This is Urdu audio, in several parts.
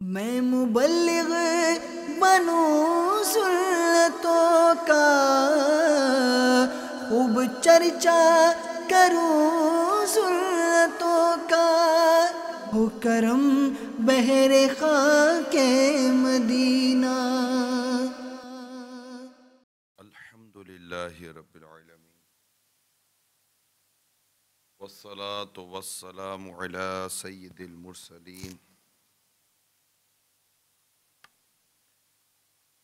میں مبلغ بنوں سنتوں کا، خوب چرچا کروں سنتوں کا، ہو کرم بہر خاک مدینہ۔ الحمدللہ رب العالمین، والصلاة والسلام علی سید المرسلین،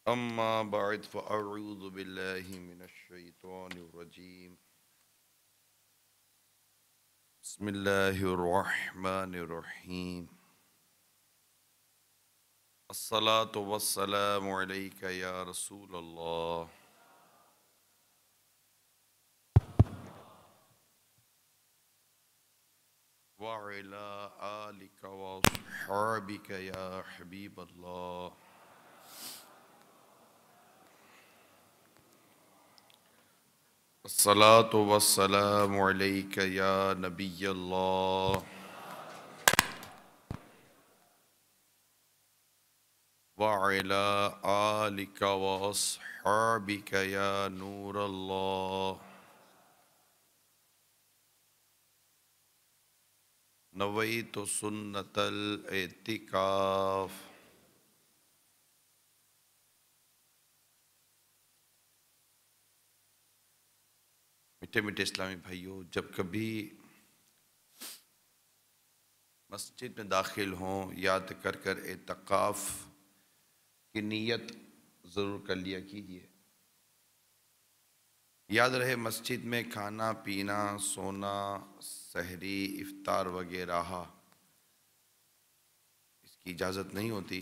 اما بعد فاعوذ باللہ من الشیطان الرجیم، بسم اللہ الرحمن الرحیم، الصلاة والسلام علیک یا رسول اللہ، وعلی آلک واصحابک یا حبیب اللہ، الصلاة والسلام علیک یا نبی اللہ، وعلی آلک واصحابک یا نور اللہ، نویت سنت الاعتکاف۔ میٹھے میٹھے اسلامی بھائیوں، جب کبھی مسجد میں داخل ہوں، یاد کر اعتکاف کی نیت ضرور کر لیا کیجیے۔ یاد رہے مسجد میں کھانا پینا، سونا، سحری، افطار وغیرہ اس کی اجازت نہیں ہوتی۔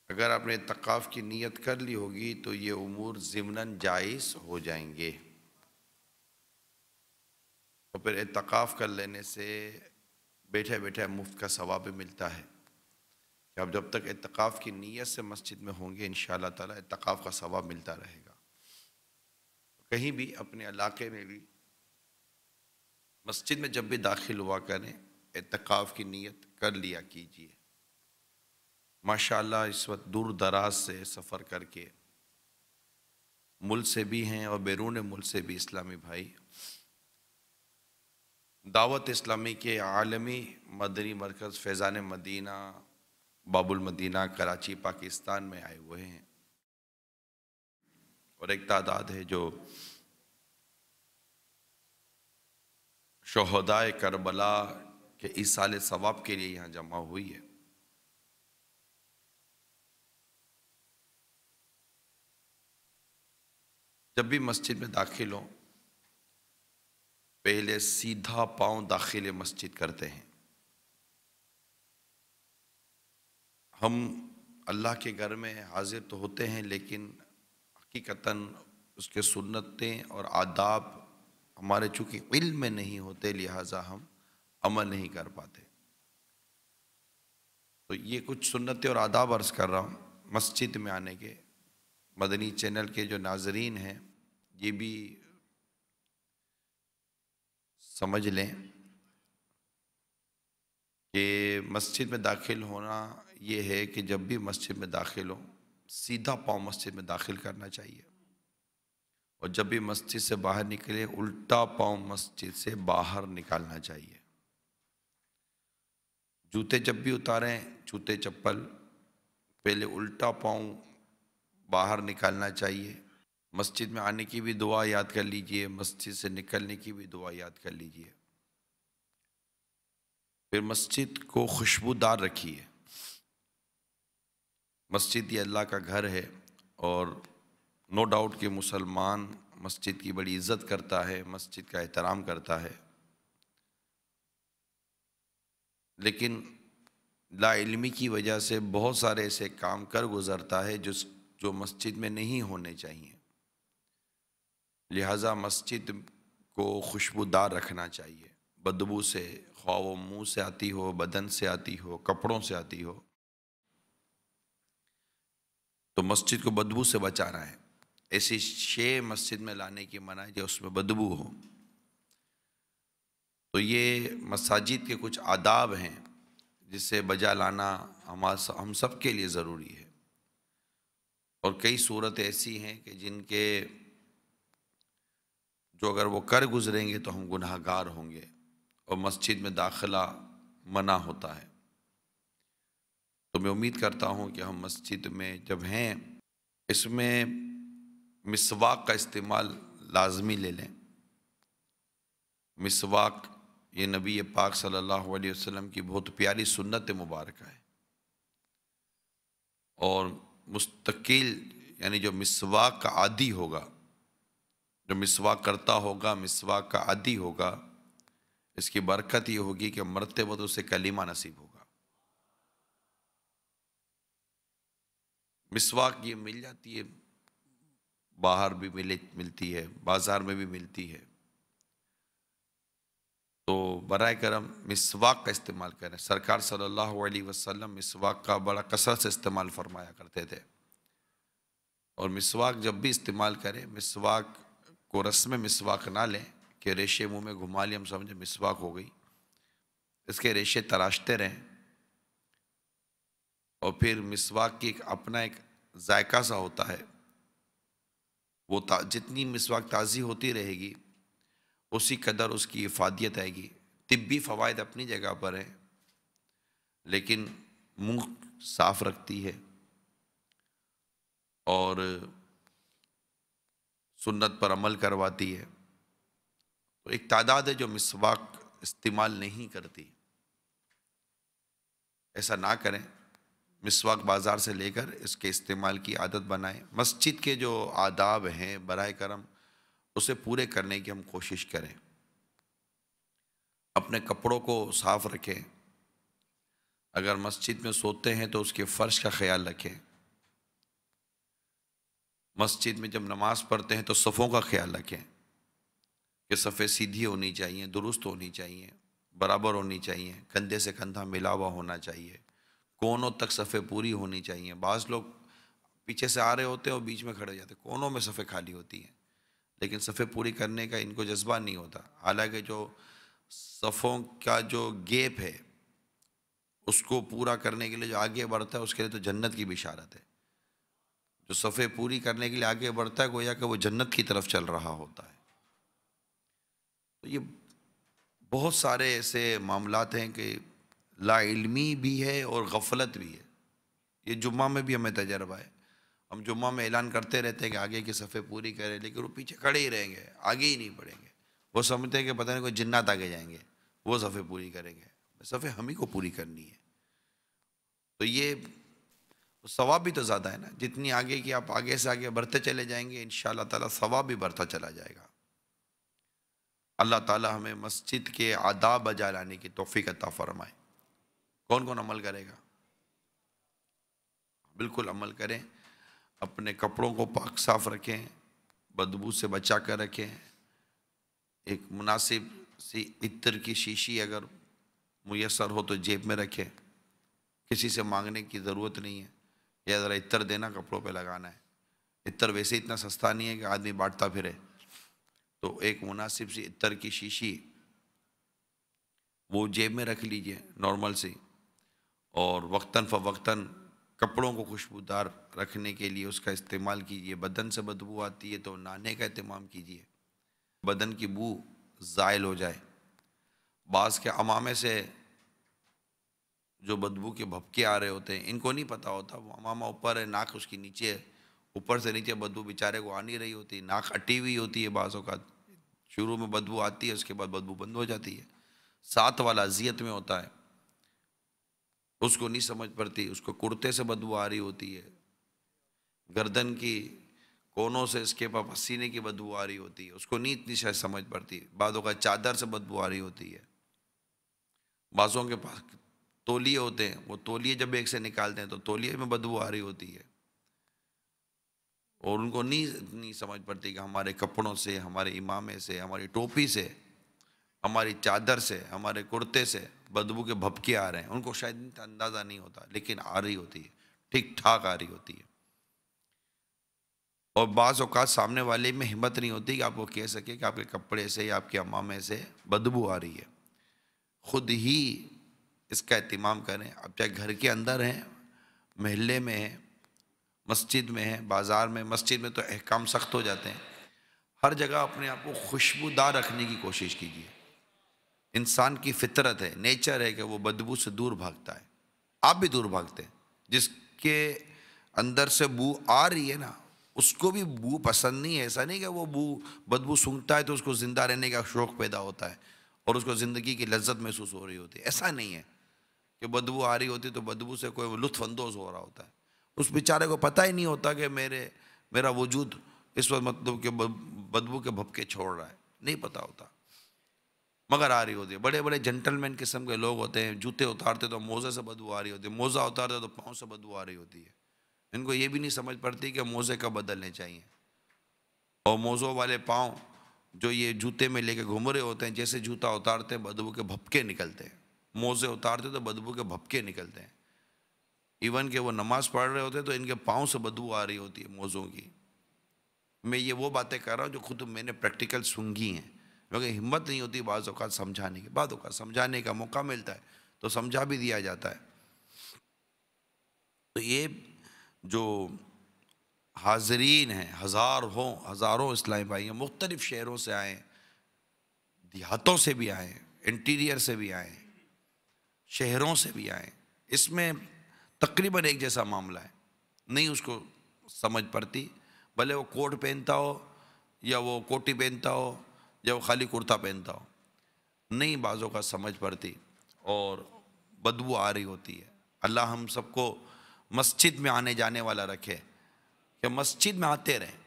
اگر آپ نے اعتکاف کی نیت کر لی ہوگی تو یہ امور ضمناً جائز ہو جائیں گے، اور پھر اعتکاف کر لینے سے بیٹھے بیٹھے مفت کا ثواب بھی ملتا ہے کہ آپ جب تک اعتکاف کی نیت سے مسجد میں ہوں گے انشاءاللہ تعالی اعتکاف کا ثواب ملتا رہے گا۔ کہیں بھی اپنے علاقے میں بھی مسجد میں جب بھی داخل ہوا کریں، اعتکاف کی نیت کر لیا کیجیے۔ ماشاءاللہ اس وقت دور دراز سے سفر کر کے ملک سے بھی ہیں اور بیرون ملک سے بھی اسلامی بھائی دعوت اسلامی کے عالمی مدنی مرکز فیضان مدینہ باب المدینہ کراچی پاکستان میں آئے ہوئے ہیں، اور ایک تعداد ہے جو شہدائے کربلا کے ایصال ثواب کے لیے یہاں جمع ہوئی ہے۔ جب بھی مسجد میں داخل ہوں، پہلے سیدھا پاؤں داخل مسجد کرتے ہیں۔ ہم اللہ کے گھر میں حاضر تو ہوتے ہیں، لیکن حقیقتاً اس کے سنتیں اور آداب ہمارے چونکہ علم میں نہیں ہوتے، لہٰذا ہم عمل نہیں کر پاتے۔ تو یہ کچھ سنتیں اور آداب عرض کر رہا ہوں مسجد میں آنے کے۔ مدنی چینل کے جو ناظرین ہیں یہ بھی سمجھ لیں کہ مسجد میں داخل ہونا یہ ہے کہ جب بھی مسجد میں داخل ہو سیدھا پاؤں مسجد میں داخل کرنا چاہیے، اور جب بھی مسجد سے باہر نکلے الٹا پاؤں مسجد سے باہر نکالنا چاہیے۔ جوتے جب بھی اتاریں، جوتے چپل پہلے الٹا پاؤں باہر نکالنا چاہیے۔ مسجد میں آنے کی بھی دعا یاد کر لیجئے، مسجد سے نکلنے کی بھی دعا یاد کر لیجئے۔ پھر مسجد کو خوشبودار رکھیے۔ مسجد یہ اللہ کا گھر ہے، اور نو ڈاؤٹ کہ مسلمان مسجد کی بڑی عزت کرتا ہے، مسجد کا احترام کرتا ہے، لیکن لا علمی کی وجہ سے بہت سارے ایسے کام کر گزرتا ہے جو مسجد میں نہیں ہونے چاہیے۔ لہٰذا مسجد کو خوشبودار رکھنا چاہیے، بدبو سے، خواہ وہ منہ سے آتی ہو، بدن سے آتی ہو، کپڑوں سے آتی ہو، تو مسجد کو بدبو سے بچانا ہے۔ ایسی شے مسجد میں لانے کی منع ہے جو اس میں بدبو ہو۔ تو یہ مساجد کے کچھ آداب ہیں جسے بجا لانا ہم سب کے لیے ضروری ہے، اور کئی صورتیں ایسی ہیں کہ جن کے جو اگر وہ کر گزریں گے تو ہم گناہ گار ہوں گے، اور مسجد میں داخلہ منع ہوتا ہے۔ تو میں امید کرتا ہوں کہ ہم مسجد میں جب ہیں اس میں مسواک کا استعمال لازمی لے لیں۔ مسواک یہ نبی پاک صلی اللہ علیہ وسلم کی بہت پیاری سنت مبارکہ ہے، اور مستقل یعنی جو مسواک کا عادی ہوگا، جو مسواک کرتا ہوگا، مسواک کا عادی ہوگا، اس کی برکت یہ ہوگی کہ مرتے وقت اسے کلمہ نصیب ہوگا۔ مسواک یہ مل جاتی ہے، باہر بھی ملتی ہے، بازار میں بھی ملتی ہے، تو برائے کرم مسواک کا استعمال کریں۔ سرکار صلی اللہ علیہ وسلم مسواک کا بڑا کثرت سے استعمال فرمایا کرتے تھے، اور مسواک جب بھی استعمال کریں، مسواک کو رسم مسواک نہ لیں کہ ریشے منہ میں گھما لی ہم سمجھے مسواک ہو گئی، اس کے ریشے تراشتے رہیں، اور پھر مسواک کی اپنا ایک ذائقہ سا ہوتا ہے، وہ جتنی مسواک تازی ہوتی رہے گی اسی قدر اس کی افادیت آئے گی۔ طبی فوائد اپنی جگہ پر ہیں، لیکن منہ صاف رکھتی ہے اور سنت پر عمل کرواتی ہے۔ تو ایک تعداد ہے جو مسواک استعمال نہیں کرتی، ایسا نہ کریں۔ مسواک بازار سے لے کر اس کے استعمال کی عادت بنائیں۔ مسجد کے جو آداب ہیں برائے کرم اسے پورے کرنے کی ہم کوشش کریں۔ اپنے کپڑوں کو صاف رکھیں، اگر مسجد میں سوتے ہیں تو اس کے فرش کا خیال رکھیں، مسجد میں جب نماز پڑھتے ہیں تو صفوں کا خیال رکھیں کہ صفیں سیدھی ہونی چاہیے، درست ہونی چاہیے، برابر ہونی چاہیے، کندھے سے کندھا ملا ہوا ہونا چاہیے، کونوں تک صفیں پوری ہونی چاہیے۔ بعض لوگ پیچھے سے آ رہے ہوتے ہیں اور بیچ میں کھڑے ہو جاتے ہیں، کونوں میں صفیں خالی ہوتی ہیں، لیکن صفیں پوری کرنے کا ان کو جذبہ نہیں ہوتا۔ حالانکہ جو صفوں کا جو گیپ ہے اس کو پورا کرنے کے لیے جو آگے بڑھتا ہے اس کے لیے تو جنت کی بشارت ہے۔ جو صفیں پوری کرنے کے لیے آگے بڑھتا ہے گویا کہ وہ جنت کی طرف چل رہا ہوتا ہے۔ تو یہ بہت سارے ایسے معاملات ہیں کہ لا علمی بھی ہے اور غفلت بھی ہے۔ یہ جمعہ میں بھی ہمیں تجربہ ہے، ہم جمعہ میں اعلان کرتے رہتے ہیں کہ آگے کی صفیں پوری کریں، لیکن وہ پیچھے کھڑے ہی رہیں گے، آگے ہی نہیں بڑھیں گے۔ وہ سمجھتے ہیں کہ پتہ نہیں کوئی جنات آگے جائیں گے، وہ صفیں پوری کریں گے، صفیں ہم ہی کو پوری کرنی ہے۔ تو یہ ثواب بھی تو زیادہ ہے نا، جتنی آگے کی آپ آگے سے آگے بڑھتے چلے جائیں گے انشاءاللہ تعالیٰ ثواب بھی بڑھتا چلا جائے گا۔ اللہ تعالیٰ ہمیں مسجد کے آداب بجا لانے کی توفیق عطا فرمائے۔ کون کون عمل کرے گا؟ بالکل عمل کریں، اپنے کپڑوں کو پاک صاف رکھیں، بدبو سے بچا کر رکھیں، ایک مناسب سی عطر کی شیشی اگر میسر ہو تو جیب میں رکھیں، کسی سے مانگنے کی ضرورت نہیں ہے، یا ذرا عطر دینا کپڑوں پہ لگانا ہے۔ عطر ویسے اتنا سستا نہیں ہے کہ آدمی بانٹتا پھرے، تو ایک مناسب سی عطر کی شیشی وہ جیب میں رکھ لیجئے نارمل سی، اور وقتاً فوقتاً کپڑوں کو خوشبودار رکھنے کے لیے اس کا استعمال کیجئے۔ بدن سے بدبو آتی ہے تو نہانے کا اہتمام کیجئے، بدن کی بو زائل ہو جائے۔ بعض کے عمامے سے جو بدبو کے بھپکے آ رہے ہوتے ہیں ان کو نہیں پتہ ہوتا، وہ عمامہ اوپر ہے، ناک اس کی نیچے ہے، اوپر سے نیچے بدبو بیچارے کو آ نہیں رہی ہوتی، ناک اٹی ہوئی ہوتی ہے، بعض اوقات شروع میں بدبو آتی ہے، اس کے بعد بدبو بند ہو جاتی ہے۔ ساتھ والا اذیت میں ہوتا ہے، اس کو نہیں سمجھ پڑتی، اس کو کرتے سے بدبو آ رہی ہوتی ہے، گردن کی کونوں سے اس کے پاس پسینے کی بدبو آ رہی ہوتی ہے، اس کو نہیں اتنی شاید سمجھ پڑتی، بعضوں کا چادر سے بدبو آ رہی ہوتی ہے، بعضوں کے پاس تولیے ہوتے ہیں، وہ تولیے جب ایک سے نکالتے ہیں تو تولیے میں بدبو آ رہی ہوتی ہے، اور ان کو نہیں سمجھ پڑتی کہ ہمارے کپڑوں سے، ہمارے امامے سے، ہماری ٹوپی سے، ہماری چادر سے، ہمارے کرتے سے بدبو کے بھپکے آ رہے ہیں، ان کو شاید اندازہ نہیں ہوتا، لیکن آ رہی ہوتی ہے، ٹھیک ٹھاک آ رہی ہوتی ہے۔ اور بعض اوقات سامنے والے میں ہمت نہیں ہوتی کہ آپ کو کہہ سکے کہ آپ کے کپڑے سے یا آپ کے امامے سے بدبو آ رہی ہے، خود ہی اس کا اہتمام کریں. اب چاہے گھر کے اندر ہیں، محلے میں ہیں، مسجد میں ہیں، بازار میں. مسجد میں تو احکام سخت ہو جاتے ہیں. ہر جگہ اپنے آپ کو خوشبودار رکھنے کی کوشش کیجیے. انسان کی فطرت ہے، نیچر ہے کہ وہ بدبو سے دور بھاگتا ہے. آپ بھی دور بھاگتے ہیں. جس کے اندر سے بو آ رہی ہے نا، اس کو بھی بو پسند نہیں ہے. ایسا نہیں کہ وہ بدبو سونگھتا ہے تو اس کو زندہ رہنے کا شوق پیدا ہوتا ہے اور اس کو زندگی کی لذت محسوس ہو رہی ہوتی ہے. ایسا نہیں ہے کہ بدبو آ رہی ہوتی تو بدبو سے کوئی لطف اندوز ہو رہا ہوتا ہے. اس بیچارے کو پتہ ہی نہیں ہوتا کہ میرا وجود اس وقت مطلب کہ بدبو کے بھپکے چھوڑ رہا ہے. نہیں پتہ ہوتا، مگر آ رہی ہوتی ہے. بڑے بڑے جنٹل مین قسم کے لوگ ہوتے ہیں، جوتے اتارتے تو موزے سے بدبو آ رہی ہوتی ہے، موزہ اتارتے تو پاؤں سے بدبو آ رہی ہوتی ہے. ان کو یہ بھی نہیں سمجھ پڑتی کہ موزے کب بدلنے چاہیے. اور موزوں والے پاؤں جو یہ جوتے میں لے کے گھوم رہے ہوتے ہیں، جیسے جوتا اتارتے ہیں بدبو کے بھپکے نکلتے ہیں. موزے اتارتے تو بدبو کے بھپکے نکلتے ہیں. ایون کہ وہ نماز پڑھ رہے ہوتے ہیں تو ان کے پاؤں سے بدبو آ رہی ہوتی ہے موزوں کی. میں یہ وہ باتیں کر رہا ہوں جو خود میں نے پریکٹیکل سنگی ہیں، کیونکہ ہمت نہیں ہوتی بعض اوقات سمجھانے کی. بعض اوقات سمجھانے کا موقع ملتا ہے تو سمجھا بھی دیا جاتا ہے. تو یہ جو حاضرین ہیں، ہزاروں اسلامی بھائی ہیں، مختلف شہروں سے آئے، دیہاتوں سے بھی آئے، انٹیریئر سے بھی آئے، شہروں سے بھی آئے. اس میں تقریباً ایک جیسا معاملہ ہے. نہیں اس کو سمجھ پڑتی، بھلے وہ کوٹ پہنتا ہو یا وہ کوٹی پہنتا ہو یا وہ خالی کرتا پہنتا ہو، نہیں بعضوں کا سمجھ پڑتی اور بدبو آ رہی ہوتی ہے. اللہ ہم سب کو مسجد میں آنے جانے والا رکھے کہ مسجد میں آتے رہیں.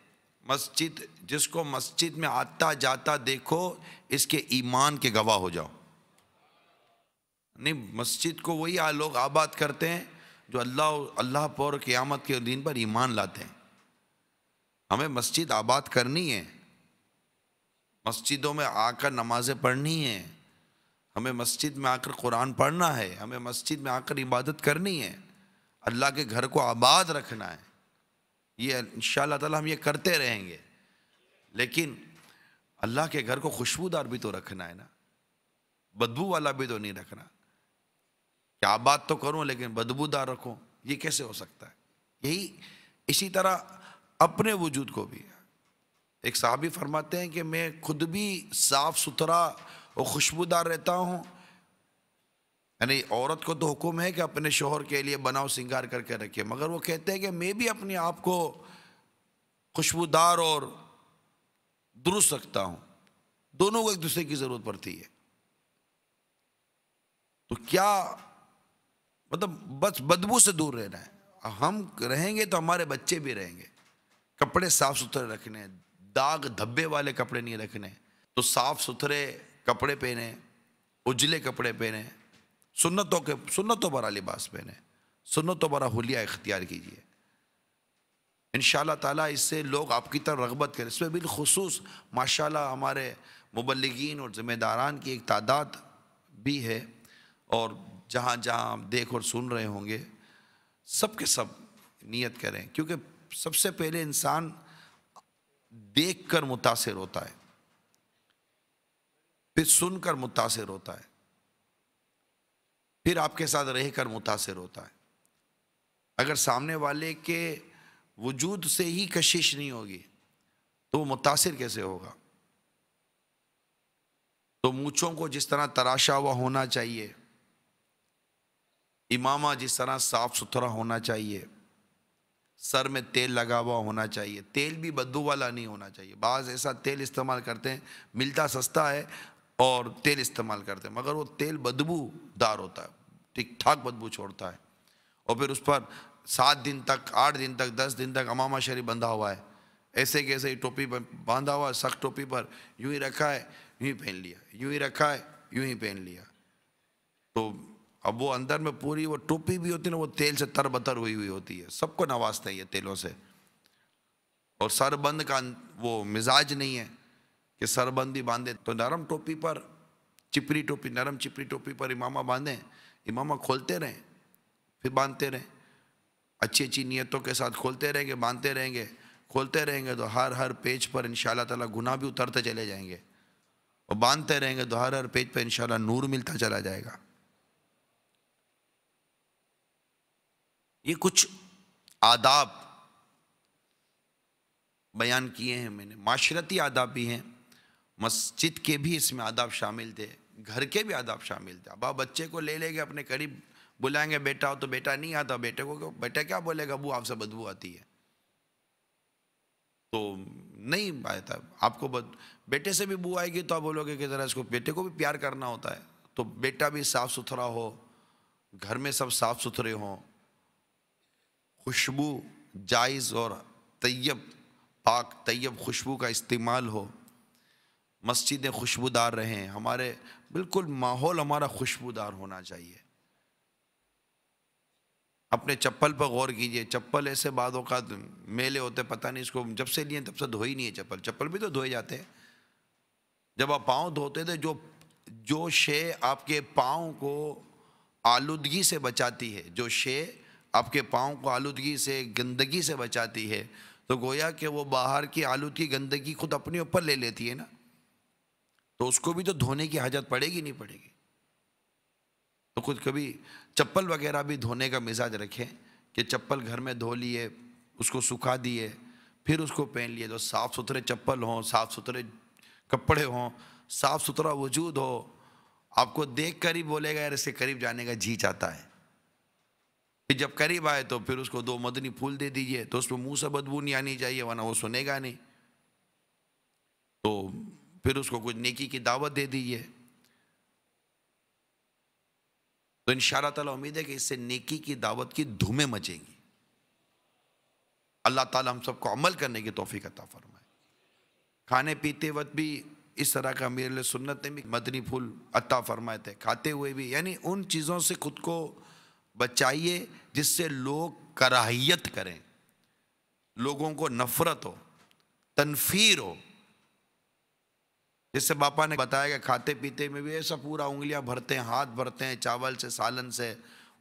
مسجد، جس کو مسجد میں آتا جاتا دیکھو اس کے ایمان کے گواہ ہو جاؤ. نہیں، مسجد کو وہی لوگ آباد کرتے ہیں جو اللہ پر قیامت کے دن پر ایمان لاتے ہیں. ہمیں مسجد آباد کرنی ہے، مسجدوں میں آ کر نمازیں پڑھنی ہیں، ہمیں مسجد میں آ کر قرآن پڑھنا ہے، ہمیں مسجد میں آ کر عبادت کرنی ہے، اللہ کے گھر کو آباد رکھنا ہے. یہ انشاءاللہ تعالی ہم یہ کرتے رہیں گے. لیکن اللہ کے گھر کو خوشبودار بھی تو رکھنا ہے نا، بدبو والا بھی تو نہیں رکھنا. کہ آباد تو کروں لیکن بدبودار رکھوں، یہ کیسے ہو سکتا ہے؟ اسی طرح اپنے وجود کو بھی ایک صحابی فرماتے ہیں کہ میں خود بھی صاف ستھرا اور خوشبودار رہتا ہوں. یعنی عورت کو تو حکم ہے کہ اپنے شوہر کے لیے بناؤ سنگار کر کے رکھے، مگر وہ کہتے ہیں کہ میں بھی اپنے آپ کو خوشبودار اور درست رکھتا ہوں. دونوں کو ایک دوسرے کی ضرورت پڑتی ہے. تو کیا مطلب بس بدبو سے دور رہنا ہے. ہم رہیں گے تو ہمارے بچے بھی رہیں گے. کپڑے صاف ستھرے رکھنے، داغ دھبے والے کپڑے نہیں رکھنے. تو صاف ستھرے کپڑے پہنے، اجلے کپڑے پہنے، سنتوں برا لباس پہنے، سنتوں برا حلیہ اختیار کیجیے. انشاءاللہ تعالیٰ اس سے لوگ آپ کی طرف رغبت کریں. اس میں بالخصوص ماشاءاللہ ہمارے مبلغین اور ذمہ داران کی ایک تعداد بھی ہے، اور جہاں جہاں آپ دیکھ اور سن رہے ہوں گے سب کے سب نیت کریں. کیونکہ سب سے پہلے انسان دیکھ کر متاثر ہوتا ہے، پھر سن کر متاثر ہوتا ہے، پھر آپ کے ساتھ رہ کر متاثر ہوتا ہے. اگر سامنے والے کے وجود سے ہی کشش نہیں ہوگی تو وہ متاثر کیسے ہوگا؟ تو مونچھوں کو جس طرح تراشا ہوا ہونا چاہیے، امامہ جس طرح صاف ستھرا ہونا چاہیے، سر میں تیل لگا ہوا ہونا چاہیے. تیل بھی بدبو والا نہیں ہونا چاہیے. بعض ایسا تیل استعمال کرتے ہیں، ملتا سستا ہے اور تیل استعمال کرتے ہیں، مگر وہ تیل بدبو دار ہوتا ہے، ٹھیک ٹھاک بدبو چھوڑتا ہے. اور پھر اس پر 7 دن تک، 8 دن تک، 10 دن تک امامہ شریف بندھا ہوا ہے، ایسے کیسے ہی ٹوپی پر باندھا ہوا ہے، سخت ٹوپی پر یوں ہی رکھا ہے، یوں ہی پہن لیا، یوں ہی رکھا ہے، یوں ہی پہن لیا. تو اب وہ اندر میں پوری وہ ٹوپی بھی ہوتی ہے نا، وہ تیل سے تر بتر ہوئی ہوتی ہے. سب کو نوازتا ہے یہ تیلوں سے. اور سر بند کا وہ مزاج نہیں ہے کہ سر بند بھی باندھے. تو نرم ٹوپی پر، چپری ٹوپی، نرم چپری ٹوپی پر امامہ باندھیں، امامہ کھولتے رہیں پھر باندھتے رہیں، اچھی اچھی نیتوں کے ساتھ کھولتے رہیں گے، باندھتے رہیں گے، کھولتے رہیں گے. تو ہر پیج پر انشاءاللہ تعالیٰ گناہ بھی اترتے چلے جائیں گے، اور باندھتے رہیں گے تو ہر پیج پر انشاءاللہ نور ملتا چلا جائے گا. یہ کچھ آداب بیان کیے ہیں میں نے، معاشرتی آداب بھی ہیں، مسجد کے بھی اس میں آداب شامل تھے، گھر کے بھی آداب شامل تھے۔ اب آپ بچے کو لے لیں گے اپنے قریب، بلائیں گے بیٹا ہو تو بیٹا نہیں آتا، بیٹے کو بیٹا کیا بولے گا، ابو آپ سے بدبو آتی ہے، تو نہیں آتا۔ آپ کو بیٹے سے بھی بو آئے گی تو آپ بولو گے کہ ذرا اس کو، بیٹے کو بھی پیار کرنا ہوتا ہے، تو بیٹا بھی صاف ستھرا ہو، گھر میں سب صاف ستھرے ہوں، خوشبو جائز اور طیب، پاک طیب خوشبو کا استعمال ہو، مسجدیں خوشبودار رہیں، ہمارے بالکل ماحول ہمارا خوشبودار ہونا چاہیے۔ اپنے چپل پر غور کیجئے، چپل ایسے بعض اوقات میلے ہوتے، پتہ نہیں اس کو جب سے لیے تب سے دھوئی نہیں ہے چپل، چپل بھی تو دھوئے جاتے ہیں۔ جب آپ پاؤں دھوتے تھے، جو شے آپ کے پاؤں کو آلودگی سے بچاتی ہے، جو شے آپ کے پاؤں کو آلودگی سے، گندگی سے بچاتی ہے، تو گویا کہ وہ باہر کی آلودگی گندگی خود اپنے اوپر لے لیتی ہے نا، تو اس کو بھی تو دھونے کی حاجت پڑے گی نہیں پڑے گی۔ تو خود کبھی چپل وغیرہ بھی دھونے کا مزاج رکھیں کہ چپل گھر میں دھو لیے، اس کو سکھا دیے، پھر اس کو پہن لیے، تو صاف ستھرے چپل ہوں، صاف ستھرے کپڑے ہوں، صاف ستھرا وجود ہو، آپ کو دیکھ کر ہی بولے گا یار اس کے قریب جانے کا جی چاہتا ہے۔ پھر جب قریب آئے تو پھر اس کو 2 مدنی پھول دے دیجئے، تو اس پہ منہ سے بدبو نہیں آنی چاہیے، ورنہ وہ سنے گا نہیں، تو پھر اس کو کچھ نیکی کی دعوت دے دیجئے۔ تو انشاءاللہ تعالیٰ امید ہے کہ اس سے نیکی کی دعوت کی دھومیں مچیں گی۔ اللہ تعالیٰ ہم سب کو عمل کرنے کی توفیق عطا فرمائے۔ کھانے پیتے وقت بھی اس طرح کا امیر علیہ سنت نے بھی مدنی پھول عطا فرمائے تھے، کھاتے ہوئے بھی، یعنی ان چیزوں سے خود کو بچائیے جس سے لوگ کراہیت کریں، لوگوں کو نفرت ہو، تنفیر ہو۔ جس سے باپا نے بتایا کہ کھاتے پیتے میں بھی ایسا پورا انگلیاں بھرتے ہیں، ہاتھ بھرتے ہیں، چاول سے، سالن سے،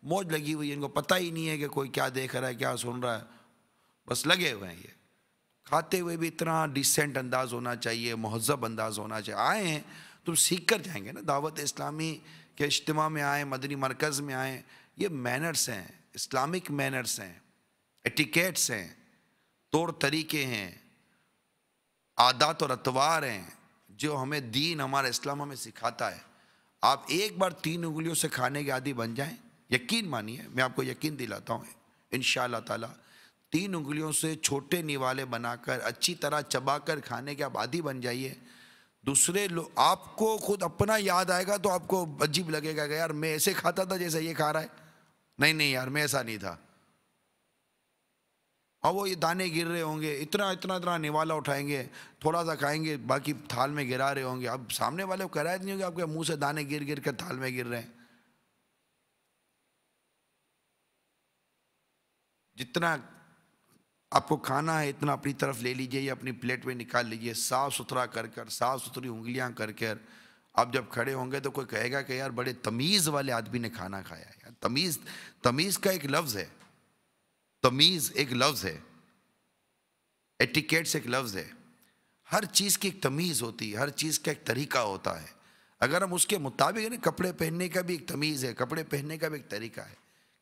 موج لگی ہوئی ہے، ان کو پتہ ہی نہیں ہے کہ کوئی کیا دیکھ رہا ہے، کیا سن رہا ہے، بس لگے ہوئے ہیں۔ یہ کھاتے ہوئے بھی اتنا ڈیسنٹ انداز ہونا چاہیے، مہذب انداز ہونا چاہیے۔ آئے ہیں تم سیکھ کر جائیں گے نا، دعوت اسلامی کے اجتماع میں آئیں، مدنی مرکز میں آئیں، یہ مینرز ہیں، اسلامک مینرز ہیں، ایٹیکیٹس ہیں، طور طریقے ہیں، عادات اور اطوار ہیں جو ہمیں دین، ہمارا اسلام ہمیں سکھاتا ہے۔ آپ ایک بار 3 انگلیوں سے کھانے کے عادی بن جائیں، یقین مانیے، میں آپ کو یقین دلاتا ہوں انشاءاللہ تعالی 3 انگلیوں سے چھوٹے نیوالے بنا کر اچھی طرح چبا کر کھانے کے آپ عادی بن جائیے، دوسرے لوگ آپ کو خود اپنا یاد آئے گا تو آپ کو عجیب لگے گا کہ یار میں ایسے کھاتا تھا جیسے یہ کھا رہا ہے، نہیں یار میں ایسا نہیں تھا، اور وہ یہ دانے گر رہے ہوں گے، اتنا نوالا اٹھائیں گے، تھوڑا سا کھائیں گے، باقی تھال میں گرا رہے ہوں گے، اب سامنے والے کو قرائت نہیں ہوگی آپ کے منہ سے دانے گر کر تھال میں گر رہے ہیں۔ جتنا آپ کو کھانا ہے اتنا اپنی طرف لے لیجئے یا اپنی پلیٹ میں نکال لیجئے، صاف ستھرا کر صاف ستھری انگلیاں کر آپ جب کھڑے ہوں گے تو کوئی کہے گا کہ یار بڑے تمیز والے آدمی نے کھانا کھایا ہے۔ تمیز کا ایک لفظ ہے، تمیز ایک لفظ ہے، ایٹیکیٹس ایک لفظ ہے، ہر چیز کی ایک تمیز ہوتی ہے، ہر چیز کا ایک طریقہ ہوتا ہے، اگر ہم اس کے مطابق، یعنی کپڑے پہننے کا بھی ایک تمیز ہے، کپڑے پہننے کا بھی ایک طریقہ ہے،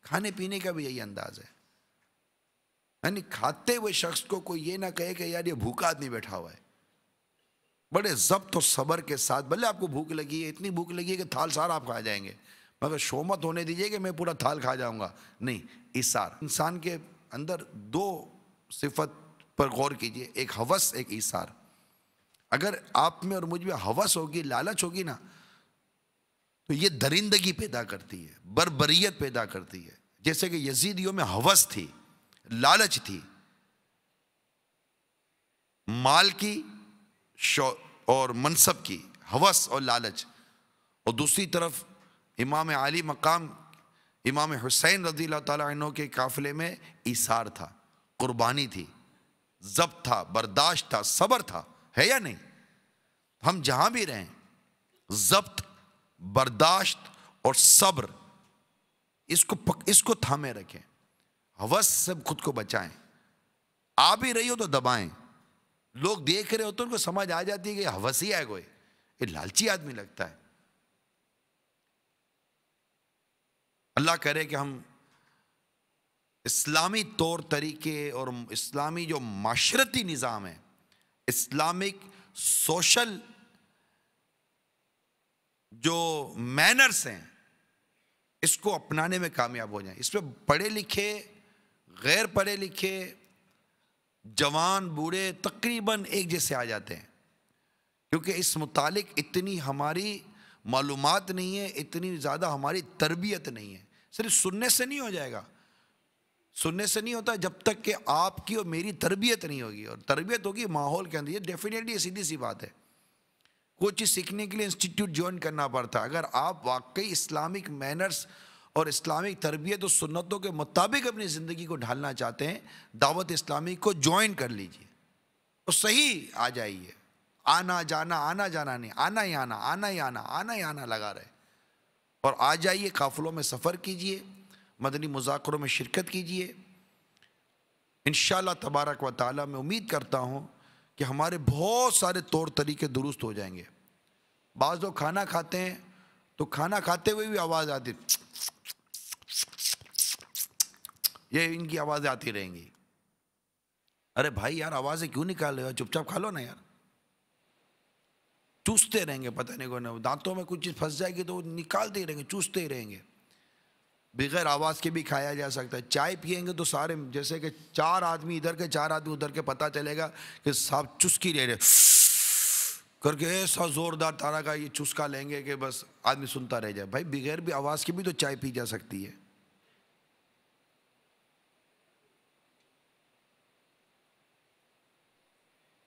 کھانے پینے کا بھی یہی انداز ہے، یعنی کھاتے ہوئے شخص کو کوئی یہ نہ کہے کہ یار یہ بھوکا آدمی بیٹھا ہوا ہے، بڑے ضبط و صبر کے ساتھ، بھلے آپ کو بھوک لگی ہے، اتنی بھوک لگی ہے کہ تھال سارا آپ کھا جائیں گے، مگر شومت ہونے دیجئے کہ میں پورا تھال کھا جاؤں گا، نہیں، ایثار۔ انسان کے اندر 2 صفت پر غور کیجئے، ایک ہوس، ایک ایثار۔ اگر آپ میں اور مجھ میں ہوس ہوگی، لالچ ہوگی نا، تو یہ درندگی پیدا کرتی ہے، بربریت پیدا کرتی ہے، جیسے کہ یزیدیوں میں ہوس تھی، لالچ تھی، مال کی اور منصب کی ہوس اور لالچ، اور دوسری طرف امام عالی مقام امام حسین رضی اللہ تعالیٰ عنہ کے قافلے میں ایثار تھا، قربانی تھی، ضبط تھا، برداشت تھا، صبر تھا، ہے یا نہیں؟ ہم جہاں بھی رہیں ضبط، برداشت اور صبر اس کو تھامے رکھیں، ہوس سے خود کو بچائیں، آ بھی رہی ہو تو دبائیں، لوگ دیکھ رہے ہو تو ان کو سمجھ آ جاتی ہے کہ یہ ہوسی ہے، کوئی یہ لالچی آدمی لگتا ہے۔ اللہ کرے کہ ہم اسلامی طور طریقے اور اسلامی جو معاشرتی نظام ہے، اسلامک سوشل جو مینرز ہیں، اس کو اپنانے میں کامیاب ہو جائیں۔ اس پہ پڑھے لکھے، غیر پڑھے لکھے، جوان بوڑھے تقریباً ایک جیسے آ جاتے ہیں، کیونکہ اس متعلق اتنی ہماری معلومات نہیں ہے، اتنی زیادہ ہماری تربیت نہیں ہے۔ صرف سننے سے نہیں ہو جائے گا، سننے سے نہیں ہوتا جب تک کہ آپ کی اور میری تربیت نہیں ہوگی، اور تربیت ہوگی ماحول کے اندر۔ یہ ڈیفینیٹلی سیدھی سی بات ہے، کوئی چیز سیکھنے کے لیے انسٹیٹیوٹ جوائن کرنا پڑتا ہے۔ اگر آپ واقعی اسلامک مینرز اور اسلامک تربیت و سنتوں کے مطابق اپنی زندگی کو ڈھالنا چاہتے ہیں، دعوت اسلامی کو جوائن کر لیجئے اور صحیح آ جائیے۔ آنا جانا، آنا جانا نہیں، آنا ہی آنا، آنا ہی آنا، آنا ہی آنا لگا رہے، اور آ جائیے، قافلوں میں سفر کیجئے، مدنی مذاکروں میں شرکت کیجئے۔ انشاءاللہ تبارک و تعالی میں امید کرتا ہوں کہ ہمارے بہت سارے طور طریقے درست ہو جائیں گے۔ بعض لوگ کھانا کھاتے ہیں تو کھانا کھاتے ہوئے بھی آواز آتی، یہ ان کی آوازیں آتی رہیں گی۔ ارے بھائی یار، آوازیں کیوں نکال رہے ہو؟ چپ چاپ کھا لو نا یار۔ چوستے رہیں گے، پتہ نہیں کون، دانتوں میں کچھ چیز پھنس جائے گی تو نکالتے ہی رہیں گے، چوستے ہی رہیں گے۔ بغیر آواز کے بھی کھایا جا سکتا ہے۔ چائے پئیں گے تو سارے، جیسے کہ 4 آدمی ادھر کے 4 آدمی ادھر کے، پتہ چلے گا کہ صاحب چسکی لے رہے کر کے ایسا زوردار طرح کا یہ چسکا لیں گے کہ بس آدمی سنتا رہ جائے۔ بھائی بغیر بھی آواز کے بھی تو چائے پی جا سکتی ہے۔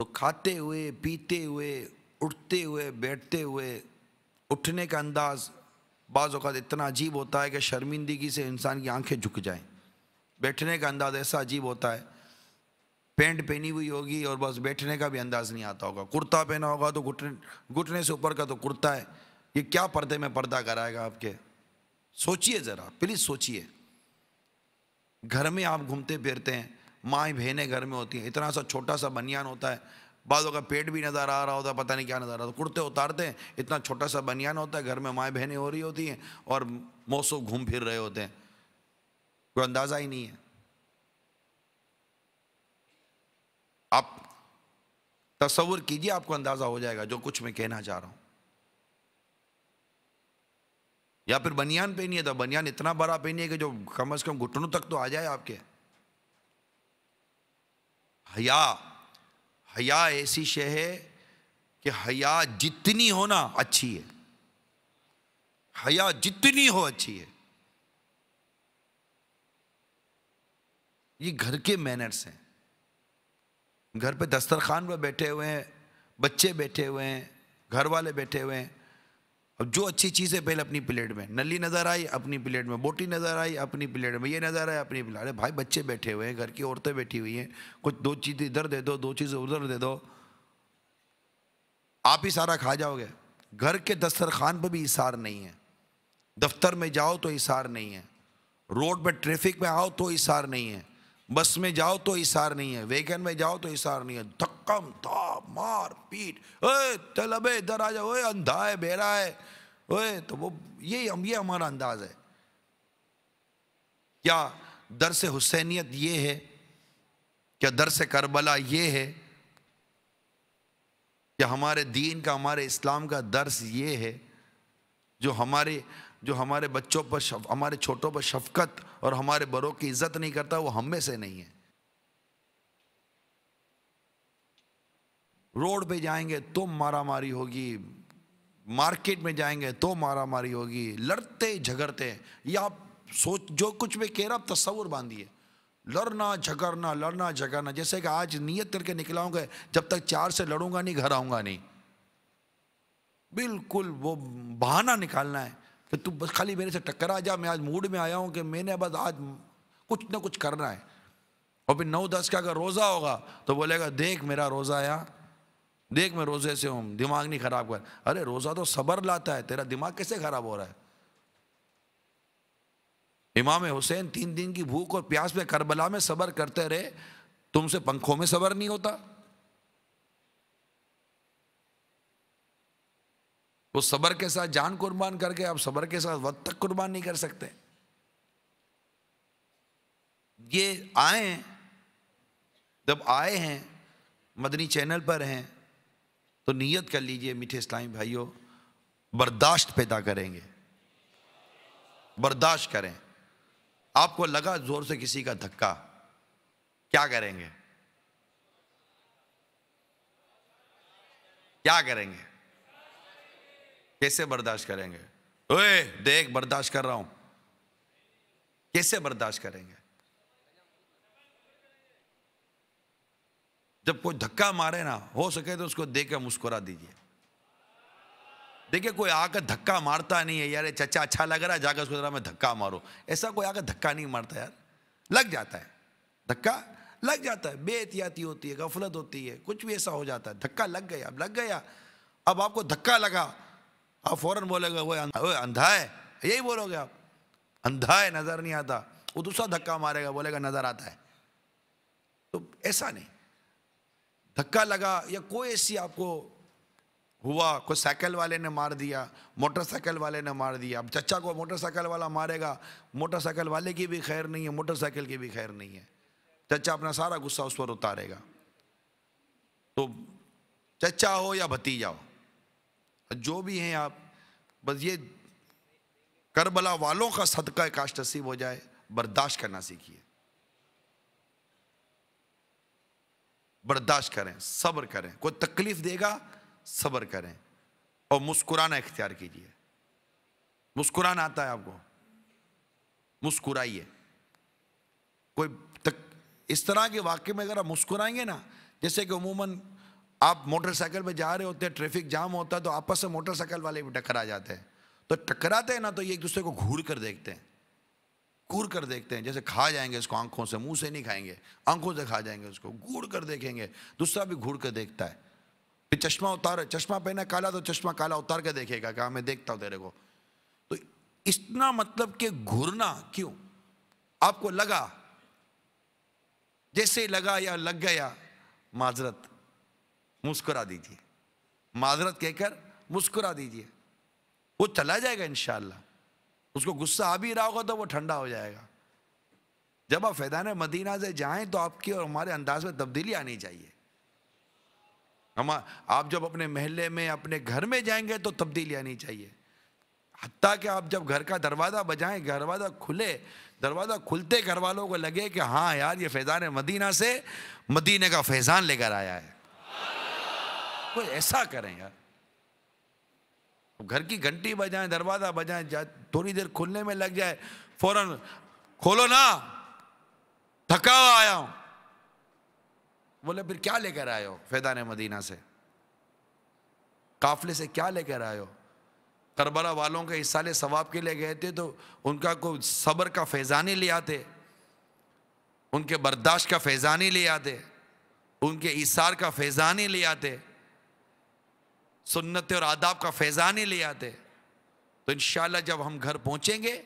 تو کھاتے ہوئے، پیتے ہوئے، اٹھتے ہوئے، بیٹھتے ہوئے، اٹھنے کا انداز بعض اوقات اتنا عجیب ہوتا ہے کہ شرمندگی سے انسان کی آنکھیں جھک جائیں۔ بیٹھنے کا انداز ایسا عجیب ہوتا ہے، پینٹ پہنی ہوئی ہوگی اور بس بیٹھنے کا بھی انداز نہیں آتا ہوگا، کرتا پہنا ہوگا تو گھٹنے سے اوپر کا تو کرتا ہے، یہ کیا پردے میں پردہ کرائے گا آپ کے؟ سوچئے ذرا، پلیز سوچئے۔ گھر میں آپ گھومتے پھرتے ہیں، مائیں بہنیں گھر میں ہوتی ہیں، اتنا سا چھوٹا سا بنیان ہوتا ہے، بعضوں کا پیٹ بھی نظر آ رہا ہوتا ہے، پتہ نہیں کیا نظر آ رہا ہوتا، کرتے اتارتے ہیں، اتنا چھوٹا سا بنیان ہوتا ہے، گھر میں مائیں بہنیں ہو رہی ہوتی ہیں اور موسو گھوم پھر رہے ہوتے ہیں، کوئی اندازہ ہی نہیں ہے۔ آپ تصور کیجئے، آپ کو اندازہ ہو جائے گا جو کچھ میں کہنا چاہ رہا ہوں۔ یا پھر بنیان پہنیے تو بنیان اتنا بڑا پہنیے کہ جو کم از کم گھٹنوں تک تو آ جائے آپ کے۔ حیا ایسی شے ہے کہ حیا جتنی ہونا اچھی ہے، حیا جتنی ہو اچھی ہے۔ یہ گھر کے مینرز ہیں۔ گھر پہ دسترخوان پہ بیٹھے ہوئے ہیں، بچے بیٹھے ہوئے ہیں، گھر والے بیٹھے ہوئے ہیں، اب جو اچھی چیزیں پہلے اپنی پلیٹ میں، نلی نظر آئی اپنی پلیٹ میں، بوٹی نظر آئی اپنی پلیٹ میں، یہ نظر آیا اپنی پلیٹ۔ ارے بھائی بچے بیٹھے ہوئے ہیں، گھر کی عورتیں بیٹھی ہوئی ہیں، کچھ 2 چیزیں ادھر دے دو، 2 چیزیں ادھر دے دو، آپ ہی سارا کھا جاؤ گے۔ گھر کے دسترخوان پہ بھی اثار نہیں ہے، دفتر میں جاؤ تو اثار نہیں ہے، روڈ پہ ٹریفک میں آؤ تو اثار نہیں ہے، بس میں جاؤ تو اثار نہیں ہے، ویگن میں جاؤ تو اثار نہیں ہے، دھکم دھاپ مار پیٹ، اے طلبے ادھر آ جاؤ، اے اندھا ہے بہرا ہے، اے تو وہ یہ ہمارا انداز ہے۔ کیا درس حسینیت یہ ہے؟ کیا درس کربلا یہ ہے؟ کیا ہمارے دین کا، ہمارے اسلام کا درس یہ ہے؟ جو ہمارے بچوں پر، ہمارے چھوٹوں پر شفقت اور ہمارے بڑوں کی عزت نہیں کرتا، وہ ہم میں سے نہیں ہے۔ روڈ پہ جائیں گے تو مارا ماری ہوگی، مارکیٹ میں جائیں گے تو مارا ماری ہوگی، لڑتے جھگڑتے ہیں۔ یہ آپ سوچ، جو کچھ میں کہہ رہا آپ تصور باندھیے، لڑنا جھگڑنا، لڑنا جھگڑنا، جیسے کہ آج نیت کر کے نکلا ہوں گا جب تک 4 سے لڑوں گا نہیں گھر آؤں گا نہیں، بالکل وہ بہانہ نکالنا ہے کہ تو بس خالی میرے سے ٹکرا جا، میں آج موڈ میں آیا ہوں کہ میں نے بس آج کچھ نہ کچھ کرنا ہے۔ اور پھر 9-10 کا اگر روزہ ہوگا تو بولے گا دیکھ میرا روزہ آیا، دیکھ میں روزے سے ہوں، دماغ نہیں خراب کر۔ ارے روزہ تو صبر لاتا ہے، تیرا دماغ کیسے خراب ہو رہا ہے؟ امام حسین 3 دن کی بھوک اور پیاس میں کربلا میں صبر کرتے رہے، تم سے پنکھوں میں صبر نہیں ہوتا؟ وہ صبر کے ساتھ جان قربان کر کے آپ صبر کے ساتھ وقت تک قربان نہیں کر سکتے؟ یہ آئے ہیں، جب آئے ہیں مدنی چینل پر ہیں تو نیت کر لیجئے میٹھے اسلامی بھائیوں، برداشت پیدا کریں گے، برداشت کریں۔ آپ کو لگا زور سے کسی کا دھکا، کیا کریں گے؟ کیا کریں گے؟ کیسے برداشت کریں گے؟ اوے دیکھ برداشت کر رہا ہوں، کیسے برداشت کریں گے؟ جب کوئی دھکا مارے نا، ہو سکے تو اس کو دیکھ کے مسکرا دیجئے۔ دیکھیں کوئی آ کر دھکا مارتا نہیں ہے، یار چچا اچھا لگ رہا ہے، جا کر اس کو ذرا میں دھکا مارو، ایسا کوئی آ کر دھکا نہیں مارتا یار، لگ جاتا ہے دھکا، لگ جاتا ہے، بے احتیاطی ہوتی ہے، غفلت ہوتی ہے، کچھ بھی ایسا ہو جاتا ہے، دھکا لگ گیا، اب لگ گیا، اب آپ کو دھکا لگا، آپ فوراً بولے گا وہ اندھا ہے، یہی بولو گے آپ، اندھا ہے نظر نہیں آتا، وہ دوسرا دھکا مارے گا بولے گا نظر آتا ہے۔ تو ایسا نہیں، دھکا لگا یا کوئی ایسی آپ کو ہوا، کوئی سائیکل والے نے مار دیا، موٹر سائیکل والے نے مار دیا، اب چچا کو موٹر سائیکل والا مارے گا، موٹر سائیکل والے کی بھی خیر نہیں ہے، موٹر سائیکل کی بھی خیر نہیں ہے، چچا اپنا سارا غصہ اس پر اتارے گا۔ تو چچا ہو یا بھتیجا ہو، جو بھی ہیں آپ، بس یہ کربلا والوں کا صدقہ کاش نصیب ہو جائے، برداشت کرنا سیکھیے، برداشت کریں، صبر کریں، کوئی تکلیف دے گا صبر کریں، اور مسکرانا اختیار کیجیے۔ مسکرانا آتا ہے آپ کو؟ مسکرائیے۔ کوئی اس طرح کے واقعے میں اگر آپ مسکرائیں گے نا، جیسے کہ عموماً آپ موٹر سائیکل پہ جا رہے ہوتے ہیں، ٹریفک جام ہوتا ہے تو آپس سے موٹر سائیکل والے بھی ٹکرا جاتے ہیں، تو ٹکراتے ہیں نا تو یہ ایک دوسرے کو گھور کر دیکھتے ہیں، گھور کر دیکھتے ہیں، جیسے کھا جائیں گے اس کو آنکھوں سے، منہ سے نہیں کھائیں گے، آنکھوں سے کھا جائیں گے اس کو، گھور کر دیکھیں گے، دوسرا بھی گھور کر دیکھتا ہے، پھر چشمہ اتار، چشمہ پہنا کالا تو چشمہ کالا اتار کے دیکھے گا کہ ہاں میں دیکھتا ہوں تیرے کو۔ تو اتنا مطلب کہ گھورنا کیوں؟ آپ کو لگا، جیسے لگا یا لگ گیا، معذرت، مسکرا دیجئے، معذرت کہہ کر مسکرا دیجئے، وہ چلا جائے گا انشاءاللہ۔ اس کو غصہ آ بھی رہا ہوگا تو وہ ٹھنڈا ہو جائے گا۔ جب آپ فیضان مدینہ سے جائیں تو آپ کی اور ہمارے انداز میں تبدیلی آنی چاہیے۔ آپ جب اپنے محلے میں، اپنے گھر میں جائیں گے تو تبدیلی آنی چاہیے، حتیٰ کہ آپ جب گھر کا دروازہ بجائیں، دروازہ کھلے، دروازہ کھلتے گھر والوں کو لگے کہ ہاں یار یہ فیضان مدینہ سے مدینے کا فیضان لے کر آیا ہے۔ کوئی ایسا کریں یار، گھر کی گھنٹی بجائیں، دروازہ بجائیں، تھوڑی دیر کھلنے میں لگ جائے، فوراً کھولو نا، تھکا ہوا آیا ہوں۔ بولے پھر کیا لے کر آئے ہو فیضان مدینہ سے؟ قافلے سے کیا لے کر آئے ہو؟ کربلا والوں کے اصالے ثواب کے لے گئے تھے تو ان کا کوئی صبر کا فیضانی لے آتے، ان کے برداشت کا فیضانی لے آتے، ان کے ایثار کا فیضانی لے آتے، سنت اور آداب کا فیضانی لے آتے۔ تو انشاءاللہ جب ہم گھر پہنچیں گے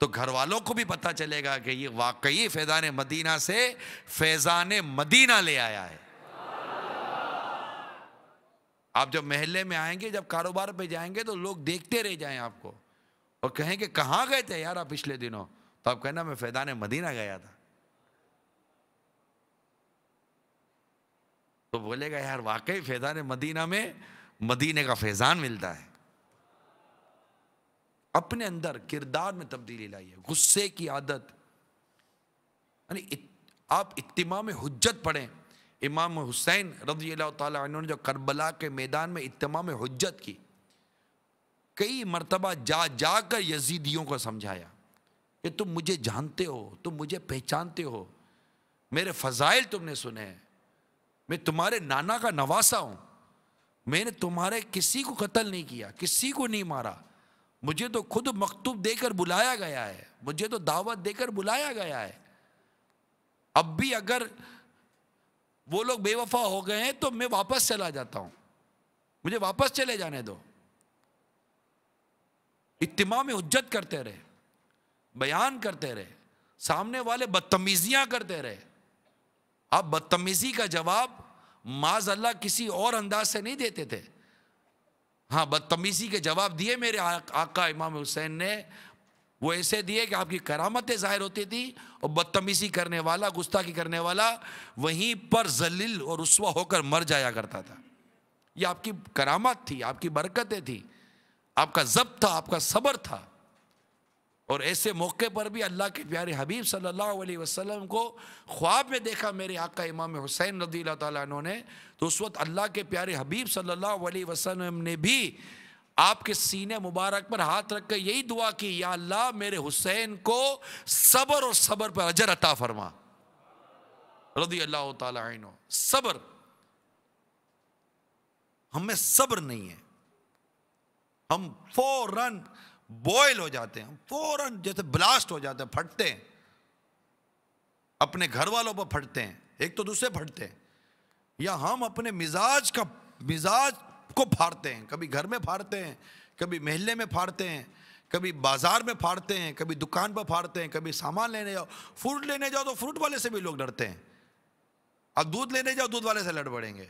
تو گھر والوں کو بھی پتہ چلے گا کہ یہ واقعی فیضان مدینہ سے فیضان مدینہ لے آیا ہے۔ آپ جب محلے میں آئیں گے، جب کاروبار پہ جائیں گے تو لوگ دیکھتے رہ جائیں آپ کو اور کہیں کہ کہاں گئے تھے یار آپ پچھلے دنوں، تو آپ کہنا میں فیضان مدینہ گیا تھا۔ تو بولے گا یار واقعی فیضان مدینہ میں مدینے کا فیضان ملتا ہے۔ اپنے اندر کردار میں تبدیلی لائیے، غصے کی عادت، یعنی آپ اتمام حجت پڑھیں، امام حسین رضی اللہ تعالیٰ عنہ نے جو کربلا کے میدان میں اتمام حجت کی، کئی مرتبہ جا جا کر یزیدیوں کو سمجھایا کہ تم مجھے جانتے ہو، تم مجھے پہچانتے ہو، میرے فضائل تم نے سنے ہیں، میں تمہارے نانا کا نواسا ہوں، میں نے تمہارے کسی کو قتل نہیں کیا، کسی کو نہیں مارا، مجھے تو خود مکتوب دے کر بلایا گیا ہے، مجھے تو دعوت دے کر بلایا گیا ہے، اب بھی اگر وہ لوگ بے وفا ہو گئے ہیں تو میں واپس چلا جاتا ہوں، مجھے واپس چلے جانے دو۔ اتمام حجت کرتے رہے، بیان کرتے رہے، سامنے والے بدتمیزیاں کرتے رہے، آپ بدتمیزی کا جواب معاذ اللہ کسی اور انداز سے نہیں دیتے تھے، ہاں بدتمیزی کے جواب دیے میرے آقا امام حسین نے وہ ایسے دیے کہ آپ کی کرامتیں ظاہر ہوتی تھی، اور بدتمیزی کرنے والا، گستاخی کرنے والا وہیں پر ذلیل اور رسوا ہو کر مر جایا کرتا تھا۔ یہ آپ کی کرامت تھی، آپ کی برکتیں تھی، آپ کا ضبط تھا، آپ کا صبر تھا۔ اور ایسے موقع پر بھی اللہ کے پیارے حبیب صلی اللہ علیہ وسلم کو خواب میں دیکھا میرے آقا امام حسین رضی اللہ تعالیٰ عنہ نے، تو اس وقت اللہ کے پیارے حبیب صلی اللہ علیہ وسلم نے بھی آپ کے سینے مبارک پر ہاتھ رکھ کر یہی دعا کی، یا اللہ میرے حسین کو صبر اور صبر پر اجر عطا فرما، رضی اللہ تعالیٰ عنہ۔ صبر، ہمیں صبر نہیں ہے، ہم فوراً بوائل ہو جاتے ہیں، فوراً جیسے بلاسٹ ہو جاتے ہیں، پھٹتے ہیں، اپنے گھر والوں پر پھٹتے ہیں، ایک تو دوسرے پھٹتے ہیں، یا ہم اپنے مزاج کو پھاڑتے ہیں، کبھی گھر میں پھاڑتے ہیں، کبھی محلے میں پھاڑتے ہیں، کبھی بازار میں پھاڑتے ہیں، کبھی دکان پر پھاڑتے ہیں، کبھی سامان لینے جاؤ، فروٹ لینے جاؤ تو فروٹ والے سے بھی لوگ ڈرتے ہیں، اب دودھ لینے جاؤ دودھ والے سے لڑ پڑیں گے،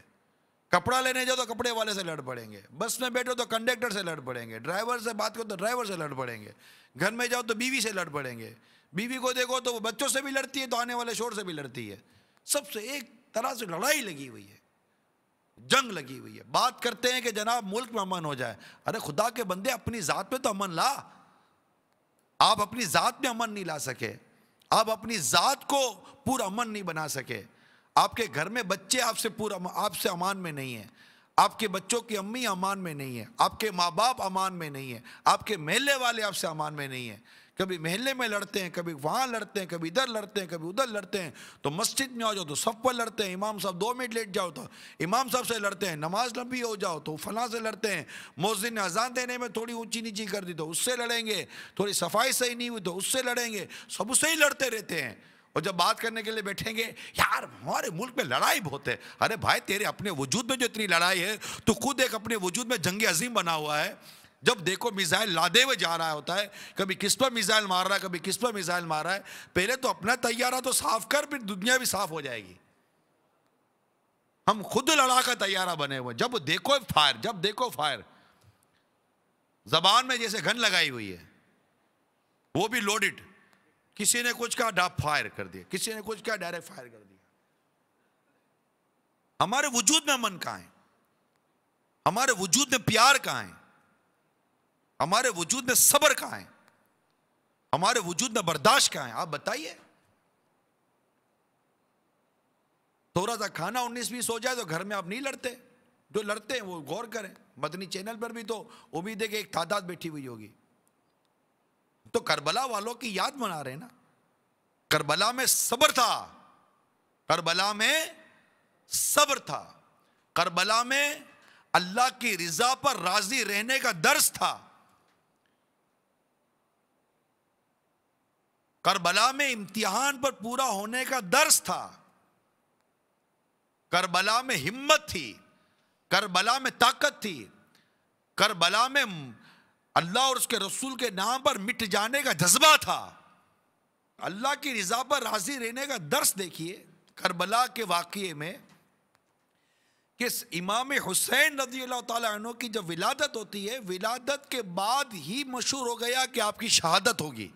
کپڑا لینے جاؤ تو کپڑے والے سے لڑ پڑیں گے، بس میں بیٹھو تو کنڈکٹر سے لڑ پڑیں گے، ڈرائیور سے بات کرو تو ڈرائیور سے لڑ پڑیں گے، گھر میں جاؤ تو بیوی سے لڑ پڑیں گے، بیوی کو دیکھو تو وہ بچوں سے بھی لڑتی ہے تو آنے والے شور سے بھی لڑتی ہے، سب سے ایک طرح سے لڑائی لگی ہوئی ہے، جنگ لگی ہوئی ہے۔ بات کرتے ہیں کہ جناب ملک میں امن ہو جائے، ارے خدا کے بندے اپنی ذات میں تو امن لا، آپ اپنی ذات میں امن نہیں لا سکے، آپ اپنی ذات کو پورا امن نہیں بنا سکے، آپ کے گھر میں بچے آپ سے امان میں نہیں ہیں، آپ کے بچوں کی امی امان میں نہیں ہے، آپ کے ماں باپ امان میں نہیں ہے، آپ کے محلے والے آپ سے امان میں نہیں ہیں، کبھی محلے میں لڑتے ہیں، کبھی وہاں لڑتے ہیں، کبھی ادھر لڑتے ہیں، کبھی ادھر لڑتے ہیں، تو مسجد میں آ جاؤ تو صف پر لڑتے ہیں، امام صاحب 2 منٹ لیٹ جاؤ تو امام صاحب سے لڑتے ہیں، نماز لمبی ہو جاؤ تو فلاں سے لڑتے ہیں، مؤذن نے اذان دینے میں تھوڑی اونچی نیچی کر دی تو اس سے لڑیں گے، تھوڑی صفائی صحیح نہیں ہوئی تو اس سے لڑیں گے، سب سے ہی لڑتے رہتے ہیں۔ اور جب بات کرنے کے لیے بیٹھیں گے، یار ہمارے ملک میں لڑائی بہت ہے، ارے بھائی تیرے اپنے وجود میں جو اتنی لڑائی ہے، تو خود ایک اپنے وجود میں جنگ عظیم بنا ہوا ہے، جب دیکھو میزائل لادے ہوئے جا رہا ہوتا ہے، کبھی کس پر میزائل مار رہا ہے، کبھی کس پر میزائل مار رہا ہے، پہلے تو اپنا طیارہ تو صاف کر، پھر دنیا بھی صاف ہو جائے گی۔ ہم خود لڑا کا طیارہ بنے ہوئے، جب دیکھو فائر، جب دیکھو فائر، زبان میں جیسے گن لگائی ہوئی ہے، وہ بھی لوڈڈ، کسی نے کچھ کہا ڈاپ فائر کر دیا، کسی نے کچھ کہا ڈائریکٹ فائر کر دیا۔ ہمارے وجود میں امن کہاں ہے؟ ہمارے وجود میں پیار کہاں ہے؟ ہمارے وجود میں صبر کہاں ہے؟ ہمارے وجود میں برداشت کہاں ہے؟ آپ بتائیے۔ تھوڑا سا کھانا 19-20 ہو جائے تو گھر میں آپ نہیں لڑتے، جو لڑتے ہیں وہ غور کریں، مدنی چینل پر بھی تو امید ہے کہ ایک تعداد بیٹھی ہوئی ہوگی، تو کربلا والوں کی یاد منا رہے ہیں نا، کربلا میں صبر تھا، کربلا میں صبر تھا، کربلا میں اللہ کی رضا پر راضی رہنے کا درس تھا، کربلا میں امتحان پر پورا ہونے کا درس تھا، کربلا میں ہمت تھی، کربلا میں طاقت تھی، کربلا میں اللہ اور اس کے رسول کے نام پر مٹ جانے کا جذبہ تھا، اللہ کی رضا پر راضی رہنے کا درس۔ دیکھیے کربلا کے واقعے میں کہ امام حسین رضی اللہ تعالیٰ عنہ کی جب ولادت ہوتی ہے، ولادت کے بعد ہی مشہور ہو گیا کہ آپ کی شہادت ہوگی،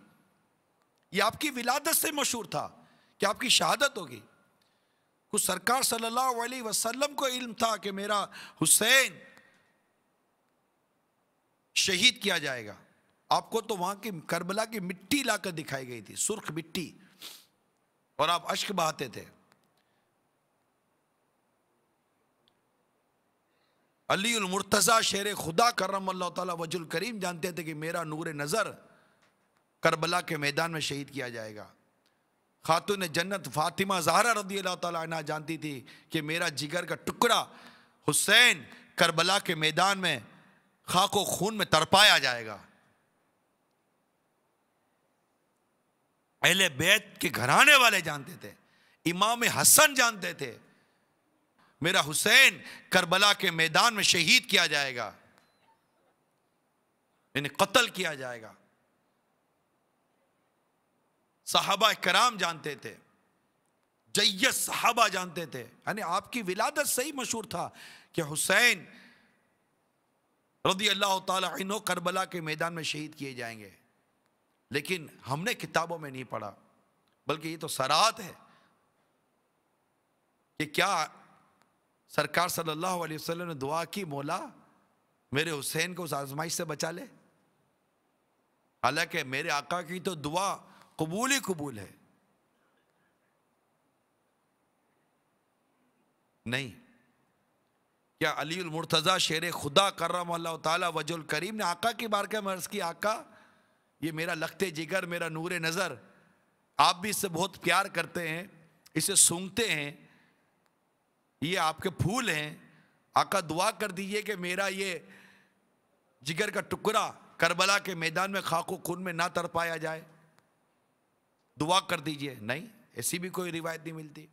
یہ آپ کی ولادت سے مشہور تھا کہ آپ کی شہادت ہوگی۔ کچھ سرکار صلی اللہ علیہ وسلم کو علم تھا کہ میرا حسین شہید کیا جائے گا، آپ کو تو وہاں کی کربلا کی مٹی لا کر دکھائی گئی تھی، سرخ مٹی، اور آپ اشک بہاتے تھے۔ علی المرتضیٰ شیر خدا کرم اللہ تعالیٰ وجہ الکریم جانتے تھے کہ میرا نور نظر کربلا کے میدان میں شہید کیا جائے گا۔ خاتون جنت فاطمہ زہرا رضی اللہ تعالیٰ عنہ جانتی تھی کہ میرا جگر کا ٹکڑا حسین کربلا کے میدان میں خاک و خون میں تڑپایا جائے گا۔ اہل بیت کے گھرانے والے جانتے تھے، امام حسن جانتے تھے میرا حسین کربلا کے میدان میں شہید کیا جائے گا، انہیں قتل کیا جائے گا۔ صحابہ کرام جانتے تھے، جیت صحابہ جانتے تھے، یعنی آپ کی ولادت سے ہی مشہور تھا کہ حسین رضی اللہ تعالی عنہ کربلا کے میدان میں شہید کیے جائیں گے۔ لیکن ہم نے کتابوں میں نہیں پڑھا، بلکہ یہ تو صراحت ہے کہ کیا سرکار صلی اللہ علیہ وسلم نے دعا کی، مولا میرے حسین کو اس آزمائش سے بچا لے؟ حالانکہ میرے آقا کی تو دعا قبول ہی قبول ہے. نہیں، کیا علی المرتضیٰ شیر خدا کرم اللہ تعالی وجہ الکریم نے آقا کی بارگاہ میں عرض کی، آقا یہ میرا لخت جگر، میرا نور نظر، آپ بھی اس سے بہت پیار کرتے ہیں، اسے سونگھتے ہیں، یہ آپ کے پھول ہیں، آقا دعا کر دیجئے کہ میرا یہ جگر کا ٹکڑا کربلا کے میدان میں خاک و خون میں نہ تڑپایا جائے، دعا کر دیجئے. نہیں، ایسی بھی کوئی روایت نہیں ملتی.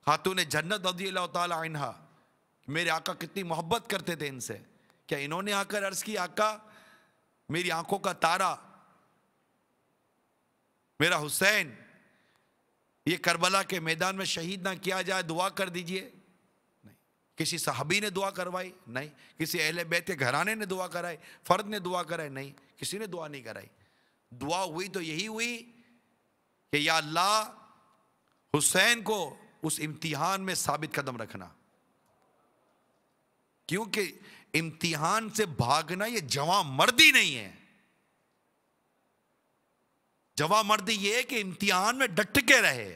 خاتون جنت رضی اللہ تعالی عنہا، میرے آقا کتنی محبت کرتے تھے ان سے، کیا انہوں نے آ کر عرض کی، آقا میری آنکھوں کا تارا میرا حسین یہ کربلا کے میدان میں شہید نہ کیا جائے، دعا کر دیجئے؟ نہیں. کسی صحابی نے دعا کروائی؟ نہیں. کسی اہل بیت کے گھرانے نے دعا کرائی؟ فرد نے دعا کرائی؟ نہیں، کسی نے دعا نہیں کرائی. دعا ہوئی تو یہی ہوئی کہ یا اللہ حسین کو اس امتحان میں ثابت قدم رکھنا، کیونکہ امتحان سے بھاگنا یہ جواں مردی نہیں ہے. جواں مردی یہ ہے کہ امتحان میں ڈٹ کے رہے،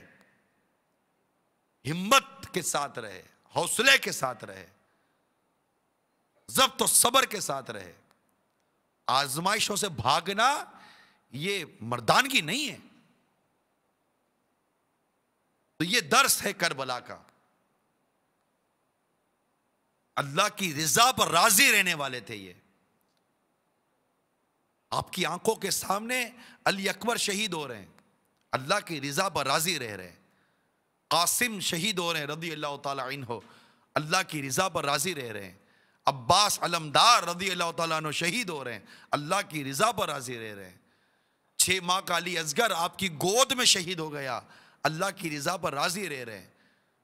ہمت کے ساتھ رہے، حوصلے کے ساتھ رہے، ضبط و صبر کے ساتھ رہے. آزمائشوں سے بھاگنا یہ مردانگی نہیں ہے. تو یہ درس ہے کربلا کا. اللہ کی رضا پر راضی رہنے والے تھے یہ. آپ کی آنکھوں کے سامنے علی اکبر شہید ہو رہے ہیں، اللہ کی رضا پر راضی رہ رہے ہیں. قاسم شہید ہو رہے ہیں رضی اللہ تعالی عنہ، اللہ کی رضا پر راضی رہ رہے ہیں. عباس علمدار رضی اللہ تعالیٰ عنہ شہید ہو رہے ہیں، اللہ کی رضا پر راضی رہ رہے ہیں. 6 ماہ کا علی اصغر آپ کی گود میں شہید ہو گیا، اللہ کی رضا پر راضی رہ رہے ہیں.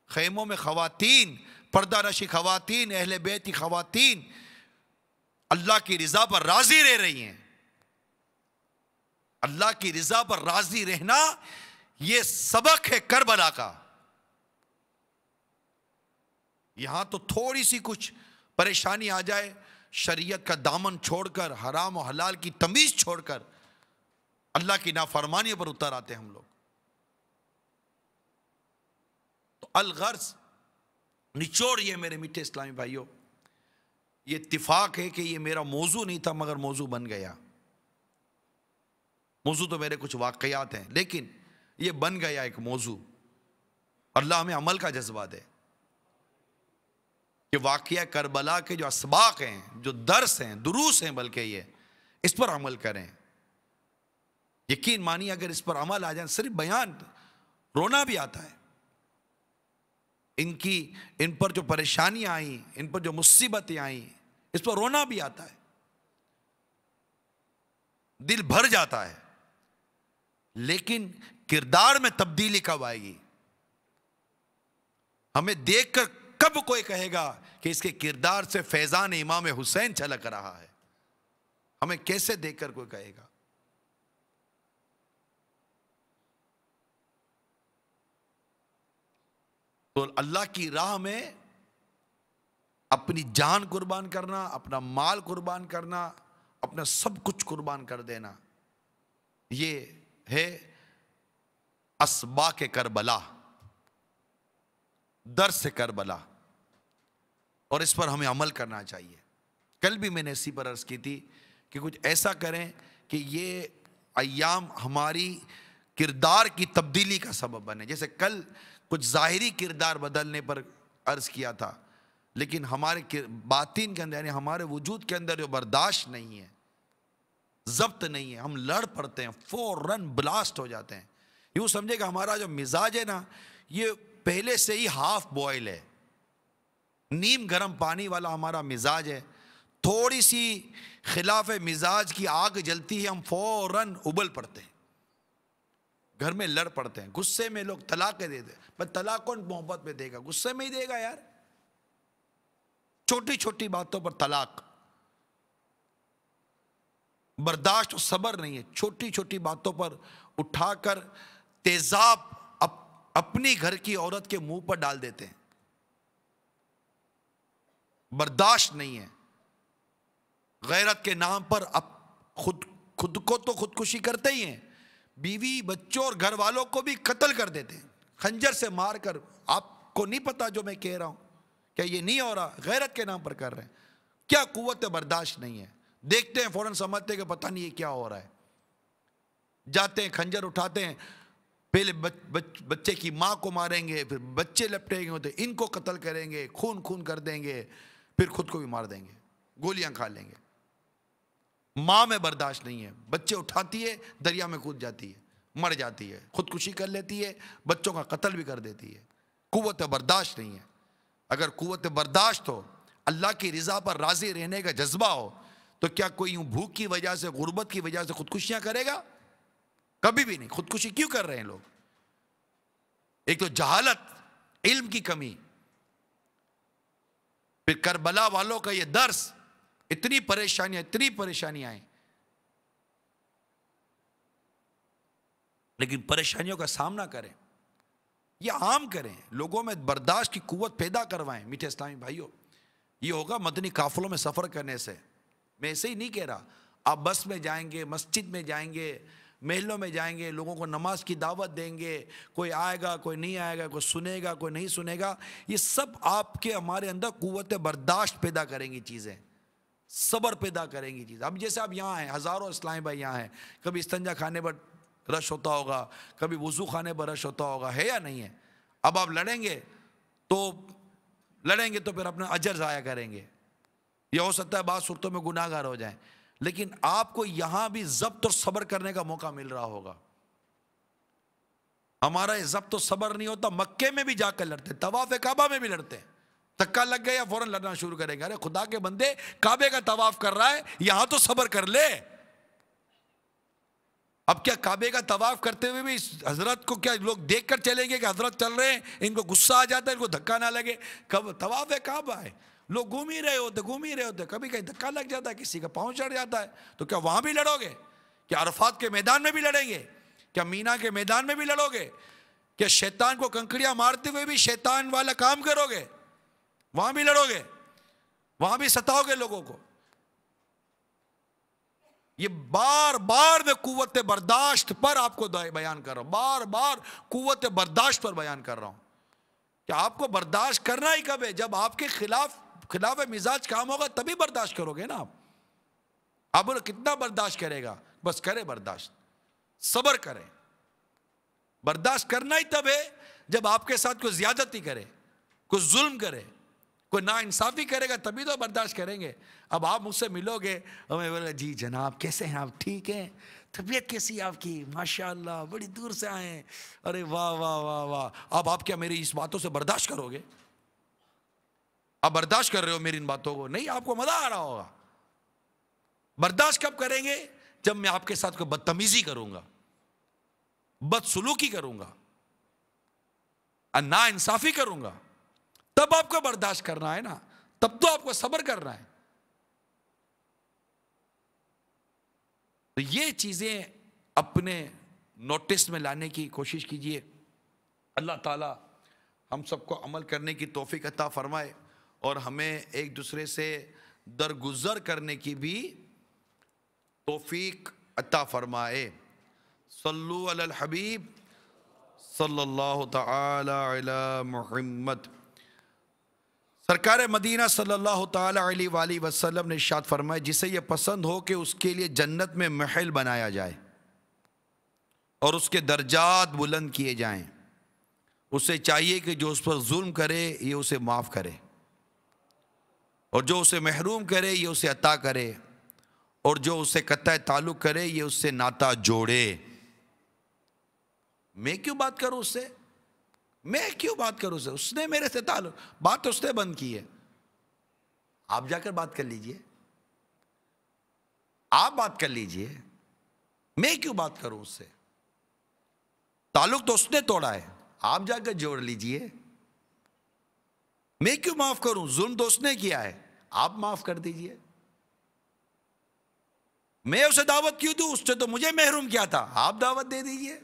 خیموں میں خواتین، پردہ نشی خواتین، اہل بیت کی خواتین اللہ کی رضا پر راضی رہ رہی ہیں. اللہ کی رضا پر راضی رہنا یہ سبق ہے کربلا کا. یہاں تو تھوڑی سی کچھ پریشانی آ جائے، شریعت کا دامن چھوڑ کر، حرام و حلال کی تمیز چھوڑ کر اللہ کی نافرمانی پر اتر آتے ہیں ہم لوگ. تو الغرض نچوڑ یہ میرے میٹھے اسلامی بھائیوں، یہ اتفاق ہے کہ یہ میرا موضوع نہیں تھا مگر موضوع بن گیا. موضوع تو میرے کچھ واقعات ہیں لیکن یہ بن گیا ایک موضوع. اللہ ہمیں عمل کا جذبہ دے کہ واقعہ کربلا کے جو اسباق ہیں، جو درس ہیں، دروس ہیں، بلکہ یہ اس پر عمل کریں. یقین مانی اگر اس پر عمل آ جائیں، صرف بیان رونا بھی آتا ہے. ان پر جو پریشانیاں آئیں، ان پر جو مصیبتیں آئیں، اس پر رونا بھی آتا ہے، دل بھر جاتا ہے. لیکن کردار میں تبدیلی کب آئے گی؟ ہمیں دیکھ کر کب کوئی کہے گا کہ اس کے کردار سے فیضان امام حسین چھلک رہا ہے؟ ہمیں کیسے دیکھ کر کوئی کہے گا؟ تو اللہ کی راہ میں اپنی جان قربان کرنا، اپنا مال قربان کرنا، اپنا سب کچھ قربان کر دینا، یہ ہے اسباق کربلا، درس کربلا، اور اس پر ہمیں عمل کرنا چاہیے. کل بھی میں نے اسی پر عرض کی تھی کہ کچھ ایسا کریں کہ یہ ایام ہماری کردار کی تبدیلی کا سبب بنے. جیسے کل کچھ ظاہری کردار بدلنے پر عرض کیا تھا، لیکن ہمارے باطن کے اندر، یعنی ہمارے وجود کے اندر جو برداشت نہیں ہے، ضبط نہیں ہے، ہم لڑ پڑتے ہیں، فوراً بلاسٹ ہو جاتے ہیں. یوں سمجھے کہ ہمارا جو مزاج ہے نا، یہ پہلے سے ہی ہاف بوائل ہے، نیم گرم پانی والا ہمارا مزاج ہے. تھوڑی سی خلاف مزاج کی آگ جلتی ہے، ہم فوراً ابل پڑتے ہیں، گھر میں لڑ پڑتے ہیں. غصے میں لوگ طلاق دے دیں. بس طلاق کون محبت میں دے گا؟ غصے میں ہی دے گا یار. چھوٹی چھوٹی باتوں پر طلاق. برداشت اور صبر نہیں ہے. چھوٹی چھوٹی باتوں پر اٹھا کر تیزاب اپنی گھر کی عورت کے منہ پر ڈال دیتے ہیں. برداشت نہیں ہے. غیرت کے نام پر خود کو تو خودکشی کرتے ہی ہیں, بیوی بچوں اور گھر والوں کو بھی قتل کر دیتے ہیں خنجر سے مار کر. آپ کو نہیں پتا جو میں کہہ رہا ہوں, کیا یہ نہیں ہو رہا؟ غیرت کے نام پر کر رہے ہیں. کیا قوت برداشت نہیں ہے؟ دیکھتے ہیں فوراً سمجھتے ہیں کہ پتہ نہیں یہ کیا ہو رہا ہے. جاتے ہیں کھنجر اٹھاتے ہیں, پہلے بچے کی ماں کو ماریں گے, پھر بچے لپٹیں گے ہوتے ان کو قتل کریں گے, خون کر دیں گے, پھر خود کو بھی مار دیں گے, گولیاں کھا لیں گے. ماں میں برداشت نہیں ہے, بچے اٹھاتی ہے دریا میں کود جاتی ہے, مر جاتی ہے, خودکشی کر لیتی ہے, بچوں کا قتل بھی کر دیتی ہے. قوت برداشت نہیں ہے. اگر قوت برداشت ہو, اللہ کی رضا پر راضی رہنے کا جذبہ ہو, تو کیا کوئی یوں بھوک کی وجہ سے, غربت کی وجہ سے خودکشیاں کرے گا؟ کبھی بھی نہیں. خودکشی کیوں کر رہے ہیں لوگ؟ ایک تو جہالت, علم کی کمی, پھر کربلا والوں کا یہ درس, اتنی پریشانیاں ہیں. لیکن پریشانیوں کا سامنا کریں, یہ عام کریں, لوگوں میں برداشت کی قوت پیدا کروائیں. میٹھے اسلامی بھائیوں, یہ ہوگا مدنی قافلوں میں سفر کرنے سے. میں ایسے ہی نہیں کہہ رہا. آپ بس میں جائیں گے, مسجد میں جائیں گے, محلوں میں جائیں گے, لوگوں کو نماز کی دعوت دیں گے, کوئی آئے گا کوئی نہیں آئے گا, کوئی سنے گا کوئی نہیں سنے گا. یہ سب آپ کے ہمارے اندر قوت برداشت پیدا کریں گی چیزیں, صبر پیدا کریں گی چیزیں. اب جیسے آپ یہاں ہیں, ہزاروں اسلامی بھائی یہاں ہیں, کبھی استنجا کھانے پر رش ہوتا ہوگا, کبھی وضو خانے پر رش ہوتا ہوگا, ہے یا نہیں ہے؟ اب آپ لڑیں گے تو پھر اپنا اجر ضائع کریں گے. یہ ہو سکتا ہے بعض صورتوں میں گناہ گار ہو جائیں, لیکن آپ کو یہاں بھی ضبط اور صبر کرنے کا موقع مل رہا ہوگا. ہمارا یہ ضبط و صبر نہیں ہوتا. مکے میں بھی جا کر لڑتے, طواف کعبہ میں بھی لڑتے, دھکا لگ گیا فوراً لڑنا شروع کریں گے. ارے خدا کے بندے, کعبے کا طواف کر رہا ہے, یہاں تو صبر کر لے. اب کیا کعبے کا طواف کرتے ہوئے بھی حضرت کو کیا لوگ دیکھ کر چلیں گے کہ حضرت چل رہے ہیں, ان کو غصہ آ جاتا ہے, ان کو دھکا نہ لگے؟ کب طواف کعبہ ہے, لوگ گھوم ہی رہے ہوتے, کبھی کہیں دھکا لگ جاتا ہے, کسی کا پاؤں چڑھ جاتا ہے, تو کیا وہاں بھی لڑو گے؟ کیا عرفات کے میدان میں بھی لڑیں گے؟ کیا مینا کے میدان میں بھی لڑو گے؟ کیا شیطان کو کنکڑیاں مارتے ہوئے بھی شیطان والا کام کرو گے؟ وہاں بھی لڑو گے, وہاں بھی ستاؤ گے لوگوں کو؟ یہ بار بار میں قوت برداشت پر آپ کو بیان کر رہا ہوں, بار بار قوت برداشت پر بیان کر رہا ہوں کہ آپ کو برداشت کرنا ہی کب ہے؟ جب آپ کے خلاف مزاج کام ہوگا تبھی برداشت کرو گے نا. آپ بولو کتنا برداشت کرے گا؟ بس کرے برداشت, صبر کرے. برداشت کرنا ہی تب ہے جب آپ کے ساتھ کوئی زیادتی کرے, کوئی ظلم کرے, کوئی ناانصافی کرے گا, تبھی تو برداشت کریں گے. اب آپ مجھ سے ملو گے اور میں بولے جی جناب کیسے ہیں آپ, ٹھیک ہیں, طبیعت کیسی آپ کی, ماشاءاللہ بڑی دور سے آئے ہیں, ارے واہ واہ واہ واہ. اب آپ کیا میری اس باتوں سے برداشت کرو گے؟ آپ برداشت کر رہے ہو میری ان باتوں کو؟ نہیں, آپ کو مزہ آ رہا ہوگا. برداشت کب کریں گے؟ جب میں آپ کے ساتھ کوئی بدتمیزی کروں گا, بدسلوکی کروں گا, ناانصافی کروں گا, تب آپ کو برداشت کرنا ہے نا, تب تو آپ کو صبر کرنا ہے. تو یہ چیزیں اپنے نوٹس میں لانے کی کوشش کیجئے. اللہ تعالی ہم سب کو عمل کرنے کی توفیق عطا فرمائے اور ہمیں ایک دوسرے سے درگزر کرنے کی بھی توفیق عطا فرمائے. صلو علی الحبیب صلی اللہ تعالی علی محمد. سرکار مدینہ صلی اللہ تعالی علیہ وآلہ وسلم نے ارشاد فرمایا, جسے یہ پسند ہو کہ اس کے لیے جنت میں محل بنایا جائے اور اس کے درجات بلند کیے جائیں, اسے چاہیے کہ جو اس پر ظلم کرے یہ اسے معاف کرے, اور جو اسے محروم کرے یہ اسے عطا کرے, اور جو اسے قطع تعلق کرے یہ اس سے ناتا جوڑے. میں کیوں بات کروں اس سے؟ اس نے میرے سے تعلق, بات تو اس نے بند کی ہے. آپ جا کر بات کر لیجئے, آپ بات کر لیجئے, میں کیوں بات کروں اس سے؟ تعلق تو اس نے توڑا ہے, آپ جا کر جوڑ لیجئے. میں کیوں معاف کروں؟ ظلم تو اس نے کیا ہے, آپ معاف کر دیجئے. میں اسے دعوت کیوں دوں؟ اس سے تو مجھے محروم کیا تھا، آپ دعوت دے دیجئے۔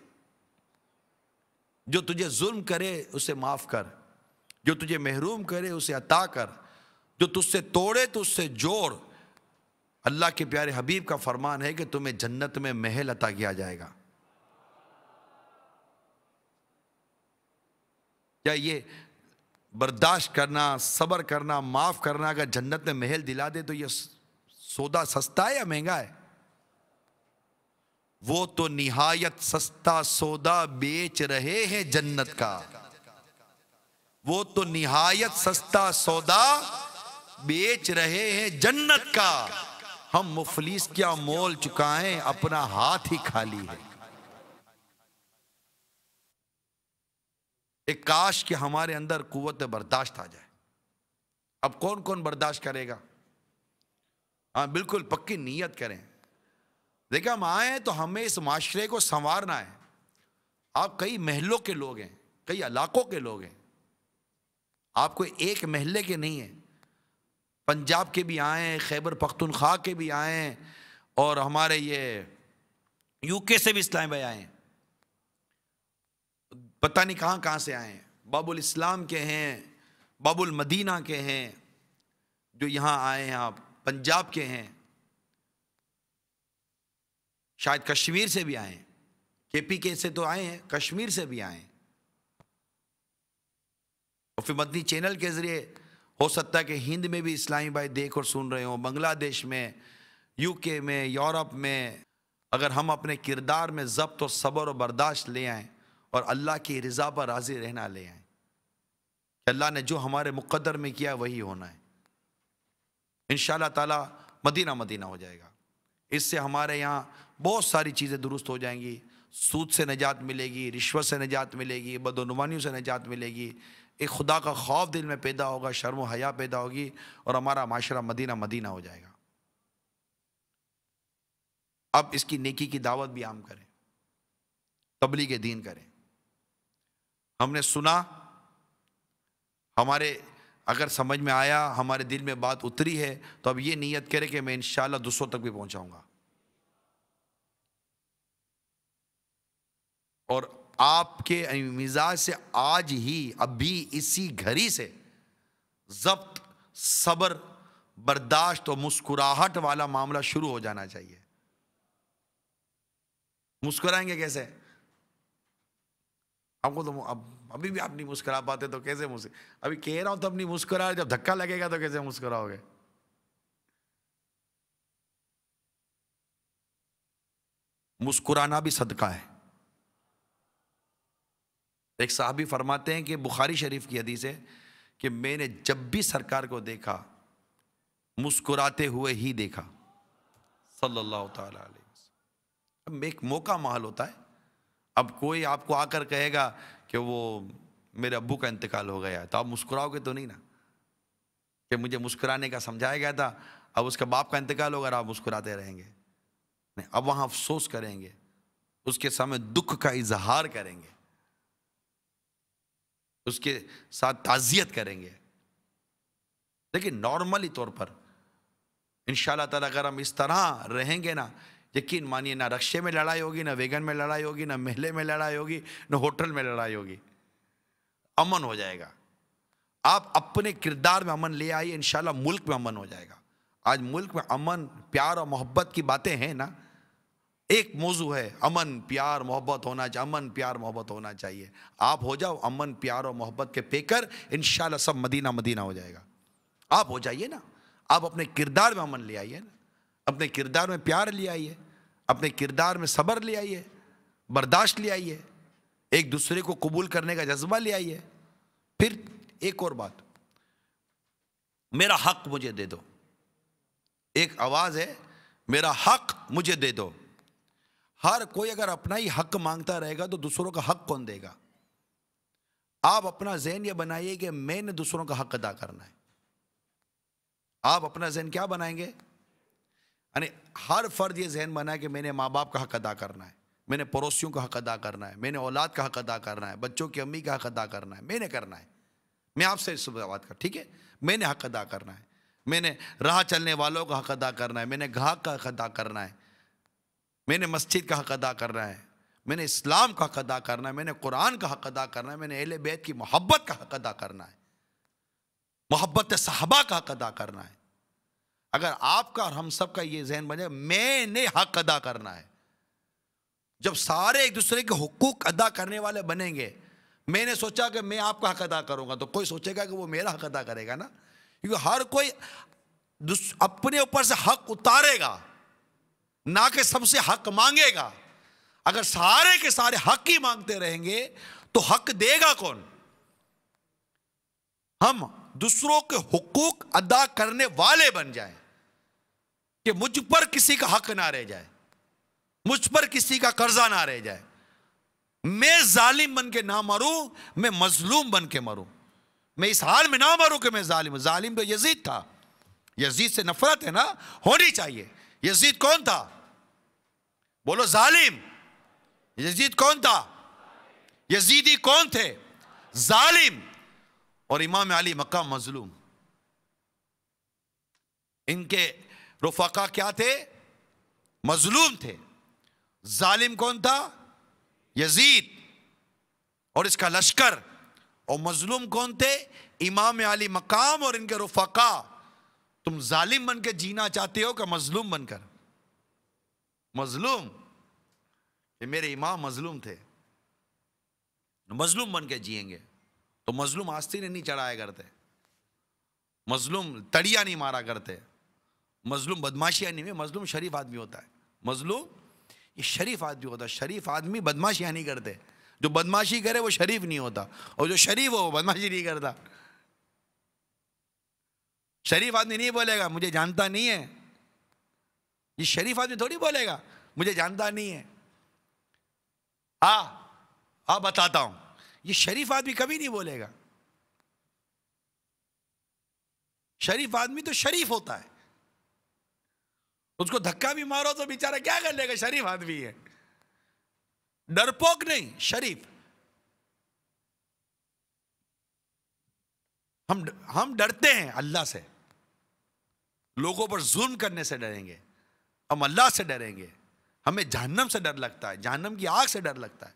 جو تجھے ظلم کرے اسے معاف کر، جو تجھے محروم کرے اسے عطا کر، جو تجھ سے توڑے تو اس سے جوڑ۔ اللہ کے پیارے حبیب کا فرمان ہے کہ تمہیں جنت میں محل عطا کیا جائے گا۔ کیا یہ برداشت کرنا، صبر کرنا، معاف کرنا اگر جنت میں محل دلا دے تو یہ سودا سستا ہے یا مہنگا ہے؟ وہ تو نہایت سستا سودا بیچ رہے ہیں جنت کا، وہ تو نہایت سستا سودا بیچ رہے ہیں جنت کا۔ ہم مفلس کیا مول چکائیں، اپنا ہاتھ ہی خالی ہے۔ ایک کاش کہ ہمارے اندر قوت برداشت آ جائے۔ اب کون کون برداشت کرے گا؟ ہاں بالکل پکی نیت کریں۔ دیکھیں ہم آئے ہیں تو ہمیں اس معاشرے کو سنوارنا ہے۔ آپ کئی محلوں کے لوگ ہیں، کئی علاقوں کے لوگ ہیں، آپ کوئی ایک محلے کے نہیں ہیں۔ پنجاب کے بھی آئے ہیں، خیبر پختونخوا کے بھی آئے ہیں، اور ہمارے یہ یو کے سے بھی اسلام بھائی آئے ہیں، پتہ نہیں کہاں کہاں سے آئے ہیں، باب الاسلام کے ہیں، باب المدینہ کے ہیں، جو یہاں آئے ہیں، آپ پنجاب کے ہیں، شاید کشمیر سے بھی آئے ہیں، کے پی کے سے تو آئے ہیں، کشمیر سے بھی آئے ہیں، اور پھر مدنی چینل کے ذریعے ہو سکتا ہے کہ ہند میں بھی اسلامی بھائی دیکھ اور سن رہے ہوں، بنگلہ دیش میں، یو کے میں، یورپ میں۔ اگر ہم اپنے کردار میں ضبط اور صبر و برداشت لے آئیں اور اللہ کی رضا پر راضی رہنا لے آئیں کہ اللہ نے جو ہمارے مقدر میں کیا وہی ہونا ہے، انشاءاللہ تعالی مدینہ مدینہ ہو جائے گا۔ اس سے ہمارے یہاں بہت ساری چیزیں درست ہو جائیں گی، سود سے نجات ملے گی، رشوت سے نجات ملے گی، بدعنوانیوں سے نجات ملے گی، ایک خدا کا خوف دل میں پیدا ہوگا، شرم و حیا پیدا ہوگی، اور ہمارا معاشرہ مدینہ مدینہ ہو جائے گا۔ اب اس کی نیکی کی دعوت بھی عام کریں، تبلیغ دین کریں۔ ہم نے سنا، ہمارے اگر سمجھ میں آیا، ہمارے دل میں بات اتری ہے، تو اب یہ نیت کرے کہ میں انشاءاللہ دوسروں تک بھی پہنچاؤں گا، اور آپ کے مزاج سے آج ہی ابھی اسی گھڑی سے ضبط، صبر، برداشت اور مسکراہٹ والا معاملہ شروع ہو جانا چاہیے۔ مسکرائیں گے کیسے؟ آپ کو تو ابھی بھی آپ نہیں مسکرا پاتے تو کیسے ابھی کہہ رہا ہوں تب نہیں مسکرا رہے، جب دھکا لگے گا تو کیسے مسکراؤ گے؟ مسکرانا بھی صدقہ ہے۔ ایک صحابی فرماتے ہیں کہ بخاری شریف کی حدیث ہے کہ میں نے جب بھی سرکار کو دیکھا مسکراتے ہوئے ہی دیکھا، صلی اللہ تعالی علیہ وسلم۔ اب ایک موقع محل ہوتا ہے، اب کوئی آپ کو آ کر کہے گا کہ وہ میرے ابو کا انتقال ہو گیا تو آپ مسکراؤ گے تو نہیں نا، کہ مجھے مسکرانے کا سمجھایا گیا تھا، اب اس کے باپ کا انتقال ہوگا اور آپ مسکراتے رہیں گے؟ نہیں، اب وہاں افسوس کریں گے، اس کے سامنے دکھ کا اظہار کریں گے، اس کے ساتھ تعزیت کریں گے۔ لیکن نارملی طور پر انشاءاللہ تعالیٰ اگر ہم اس طرح رہیں گے نا، یقین مانیے نہ رکشے میں لڑائی ہوگی، نہ ویگن میں لڑائی ہوگی، نہ محلے میں لڑائی ہوگی، نہ ہوٹل میں لڑائی ہوگی، امن ہو جائے گا۔ آپ اپنے کردار میں امن لے آئیے، انشاءاللہ ملک میں امن ہو جائے گا۔ آج ملک میں امن، پیار اور محبت کی باتیں ہیں نا، ایک موضوع ہے امن پیار محبت ہونا چاہیے، امن پیار محبت ہونا چاہیے۔ آپ ہو جاؤ امن پیار اور محبت کے پیکر، انشاءاللہ سب مدینہ مدینہ ہو جائے گا۔ آپ ہو جائیے نا، آپ اپنے کردار میں امن لے آئیے نا، اپنے کردار میں پیار لے آئیے، اپنے کردار میں صبر لے آئیے، برداشت لے آئیے، ایک دوسرے کو قبول کرنے کا جذبہ لے آئیے۔ پھر ایک اور بات، میرا حق مجھے دے دو، ایک آواز ہے میرا حق مجھے دے دو۔ ہر کوئی اگر اپنا ہی حق مانگتا رہے گا تو دوسروں کا حق کون دے گا؟ آپ اپنا ذہن یہ بنائیے کہ میں نے دوسروں کا حق ادا کرنا ہے۔ آپ اپنا ذہن کیا بنائیں گے؟ یعنی ہر فرد یہ ذہن بنائے کہ میں نے ماں باپ کا حق ادا کرنا ہے، میں نے پڑوسیوں کا حق ادا کرنا ہے، میں نے اولاد کا حق ادا کرنا ہے، بچوں کی امی کا حق ادا کرنا ہے، میں نے کرنا ہے۔ میں آپ سے اس بات کر، ٹھیک ہے، میں نے حق ادا کرنا ہے، میں نے راہ چلنے والوں کا حق ادا کرنا ہے، میں نے گاہک کا حق ادا کرنا ہے، میں نے مسجد کا حق ادا کرنا ہے، میں نے اسلام کا حق ادا کرنا ہے، میں نے قرآن کا حق ادا کرنا ہے، میں نے اہل بیت کی محبت کا حق ادا کرنا ہے، محبت صحابہ کا حق ادا کرنا ہے۔ اگر آپ کا اور ہم سب کا یہ ذہن بن جائے میں نے حق ادا کرنا ہے، جب سارے ایک دوسرے کے حقوق ادا کرنے والے بنیں گے، میں نے سوچا کہ میں آپ کا حق ادا کروں گا تو کوئی سوچے گا کہ وہ میرا حق ادا کرے گا نا، کیونکہ ہر کوئی اپنے اوپر سے حق اتارے گا، نہ کہ سب سے حق مانگے گا۔ اگر سارے کے سارے حق ہی مانگتے رہیں گے تو حق دے گا کون؟ ہم دوسروں کے حقوق ادا کرنے والے بن جائیں کہ مجھ پر کسی کا حق نہ رہ جائے، مجھ پر کسی کا قرضہ نہ رہ جائے، میں ظالم بن کے نہ مروں، میں مظلوم بن کے مروں، میں اس حال میں نہ مروں کہ میں ظالم ہوں۔ ظالم تو یزید تھا، یزید سے نفرت ہے نا، ہونی چاہیے۔ یزید کون تھا؟ بولو ظالم۔ یزید کون تھا؟ یزیدی کون تھے؟ ظالم۔ اور امام علی مقام مظلوم۔ ان کے رفقا کیا تھے؟ مظلوم تھے۔ ظالم کون تھا؟ یزید اور اس کا لشکر، اور مظلوم کون تھے؟ امام علی مقام اور ان کے رفقا۔ تم ظالم بن کے جینا چاہتے ہو کہ مظلوم بن کر؟ مظلوم۔ کہ میرے امام مظلوم تھے، مظلوم بن کے جئیں گے تو مظلوم آستین نہیں چڑھایا کرتے، مظلوم تڑیا نہیں مارا کرتے، مظلوم بدماشیاں نہیں، مظلوم شریف آدمی ہوتا ہے، مظلوم یہ شریف آدمی ہوتا ہے۔ شریف آدمی بدماشیاں نہیں کرتے، جو بدماشی کرے وہ شریف نہیں ہوتا، اور جو شریف ہو وہ بدماشی نہیں کرتا۔ شریف آدمی نہیں بولے گا مجھے جانتا نہیں ہے، یہ شریف آدمی تھوڑی بولے گا مجھے جانتا نہیں ہے، بتاتا ہوں۔ یہ شریف آدمی کبھی نہیں بولے گا۔ شریف آدمی تو شریف ہوتا ہے، اس کو دھکا بھی مارو تو بیچارہ کیا کر لے گا، شریف آدمی ہے، ڈرپوک نہیں، شریف۔ ہم ڈرتے ہیں اللہ سے، لوگوں پر ظلم کرنے سے ڈریں گے، ہم اللہ سے ڈریں گے۔ ہمیں جہنم سے ڈر لگتا ہے، جہنم کی آگ سے ڈر لگتا ہے،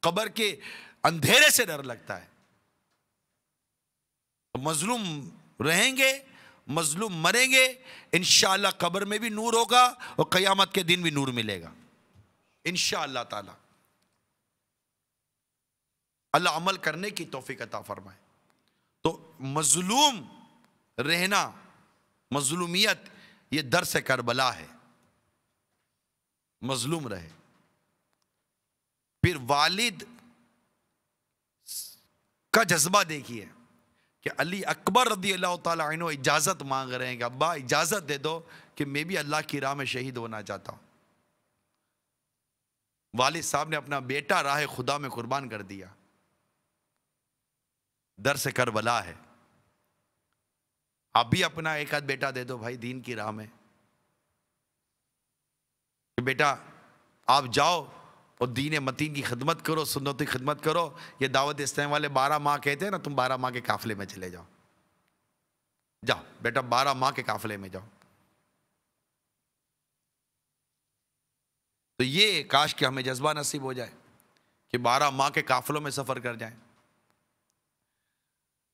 قبر کے اندھیرے سے ڈر لگتا ہے۔ مظلوم رہیں گے، مظلوم مریں گے، انشاءاللہ قبر میں بھی نور ہوگا اور قیامت کے دن بھی نور ملے گا انشاءاللہ تعالی۔ اللہ عمل کرنے کی توفیق عطا فرمائے۔ تو مظلوم رہنا، مظلومیت یہ درس کربلا ہے، مظلوم رہے۔ پھر والد کا جذبہ دیکھیے کہ علی اکبر رضی اللہ تعالیٰ عنہ اجازت مانگ رہے ہیں کہ ابا اجازت دے دو کہ میں بھی اللہ کی راہ میں شہید ہونا چاہتا ہوں۔ والد صاحب نے اپنا بیٹا راہ خدا میں قربان کر دیا۔ درس کربلا ہے۔ آپ بھی اپنا ایک آدھ بیٹا دے دو بھائی دین کی راہ میں، کہ بیٹا آپ جاؤ اور دین متین کی خدمت کرو، سنت کی خدمت کرو۔ یہ دعوت اسلام والے 12 ماہ کہتے ہیں نا، تم 12 ماہ کے قافلے میں چلے جاؤ، جاؤ بیٹا 12 ماہ کے قافلے میں جاؤ۔ تو یہ کاش کہ ہمیں جذبہ نصیب ہو جائے کہ 12 ماہ کے قافلوں میں سفر کر جائیں۔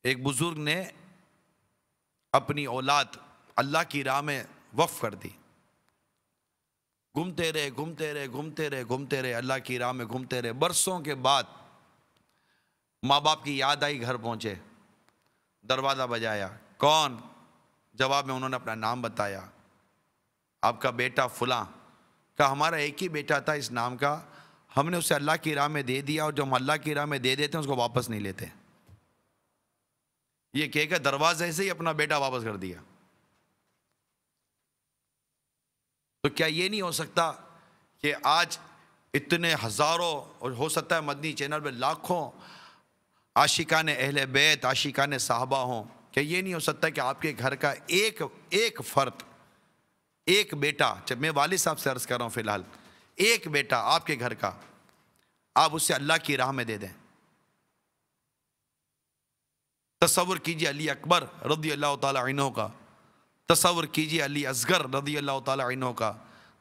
ایک بزرگ نے اپنی اولاد اللہ کی راہ میں وقف کر دی، گھومتے رہے گھومتے رہے گھومتے رہے گھومتے رہے، اللہ کی راہ میں گھومتے رہے۔ برسوں کے بعد ماں باپ کی یاد آئی، گھر پہنچے، دروازہ بجایا، کون؟ جواب میں انہوں نے اپنا نام بتایا، آپ کا بیٹا فلاں۔ کہا ہمارا ایک ہی بیٹا تھا اس نام کا، ہم نے اسے اللہ کی راہ میں دے دیا، اور جو ہم اللہ کی راہ میں دے دیتے ہیں اس کو واپس نہیں لیتے۔ یہ کہہ کہ دروازے سے ہی اپنا بیٹا واپس کر دیا۔ تو کیا یہ نہیں ہو سکتا کہ آج اتنے ہزاروں، اور ہو سکتا ہے مدنی چینل پہ لاکھوں عاشقان اہل بیت، عاشقان صحابہ ہوں، کیا یہ نہیں ہو سکتا کہ آپ کے گھر کا ایک فرد، ایک بیٹا، جب میں والد صاحب سے عرض کر رہا ہوں فی الحال، ایک بیٹا آپ کے گھر کا، آپ اسے اللہ کی راہ میں دے دیں۔ تصور کیجئے علی اکبر رضی اللہ تعالی عنہ کا، تصور کیجئے علی اصغر رضی اللہ تعالی عنہ کا،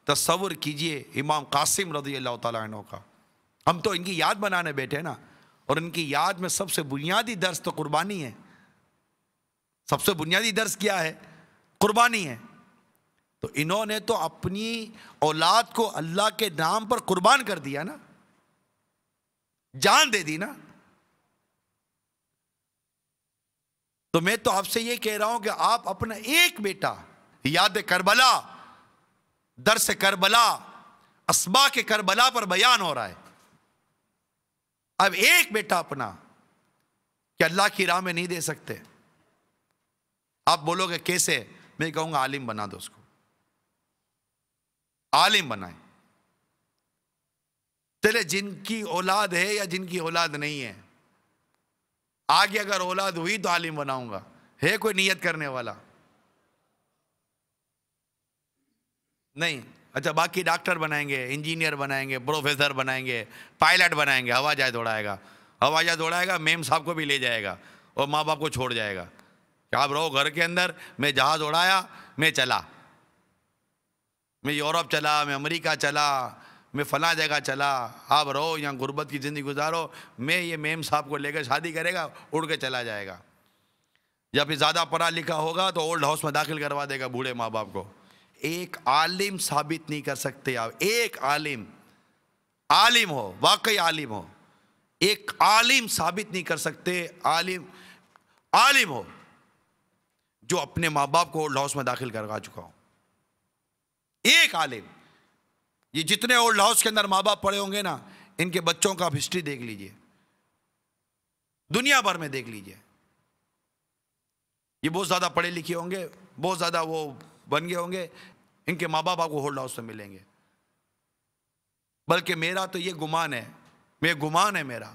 تصور کیجئے امام قاسم رضی اللہ تعالیٰ عنہ کا، ہم تو ان کی یاد بنانے بیٹھے نا، اور ان کی یاد میں سب سے بنیادی درس تو قربانی ہے. سب سے بنیادی درس کیا ہے؟ قربانی ہے. تو انہوں نے تو اپنی اولاد کو اللہ کے نام پر قربان کر دیا نا، جان دے دی نا. تو میں تو آپ سے یہ کہہ رہا ہوں کہ آپ اپنا ایک بیٹا، یاد کربلا، درس کربلا، اسباق کربلا پر بیان ہو رہا ہے، اب ایک بیٹا اپنا کہ اللہ کی راہ میں نہیں دے سکتے. آپ بولو گے کیسے؟ میں کہوں گا عالم بنا دو اس کو، عالم بنائیں. چلے جن کی اولاد ہے یا جن کی اولاد نہیں ہے، آگے اگر اولاد ہوئی تو عالم بناؤں گا. ہے کوئی نیت کرنے والا؟ نہیں. اچھا باقی ڈاکٹر بنائیں گے، انجینئر بنائیں گے، پروفیسر بنائیں گے، پائلٹ بنائیں گے، ہوا جہاز دوڑائے گا، ہوا جہاز دوڑائے گا، میم صاحب کو بھی لے جائے گا اور ماں باپ کو چھوڑ جائے گا کہ آپ رہو گھر کے اندر، میں جہاز اڑایا، میں چلا، میں یورپ چلا، میں امریکہ چلا، میں فلاں جگہ چلا، آپ رہو یہاں غربت کی زندگی گزارو. میں یہ میم صاحب کو لے کر شادی کرے گا، اڑ کے چلا جائے گا. یا پھر زیادہ پڑھا لکھا ہوگا تو اولڈ ہاؤس میں داخل کروا دے گا بوڑھے ماں باپ کو. ایک عالم ثابت نہیں کر سکتے آپ. ایک عالم ہو، واقعی عالم ہو، ایک عالم ثابت نہیں کر سکتے. عالم ہو جو اپنے ماں باپ کو اولڈ ہاؤس میں داخل کروا چکا ہو. ایک عالم. یہ جتنے اولڈ ہاؤس کے اندر ماں باپ پڑے ہوں گے نا، ان کے بچوں کا آپ ہسٹری دیکھ لیجئے، دنیا بھر میں دیکھ لیجئے. یہ بہت زیادہ پڑھے لکھے ہوں گے، بہت زیادہ وہ بن گئے ہوں گے، ان کے ماں باپ آپ کو اولڈ ہاؤس میں ملیں گے. بلکہ میرا تو یہ گمان ہے، میرا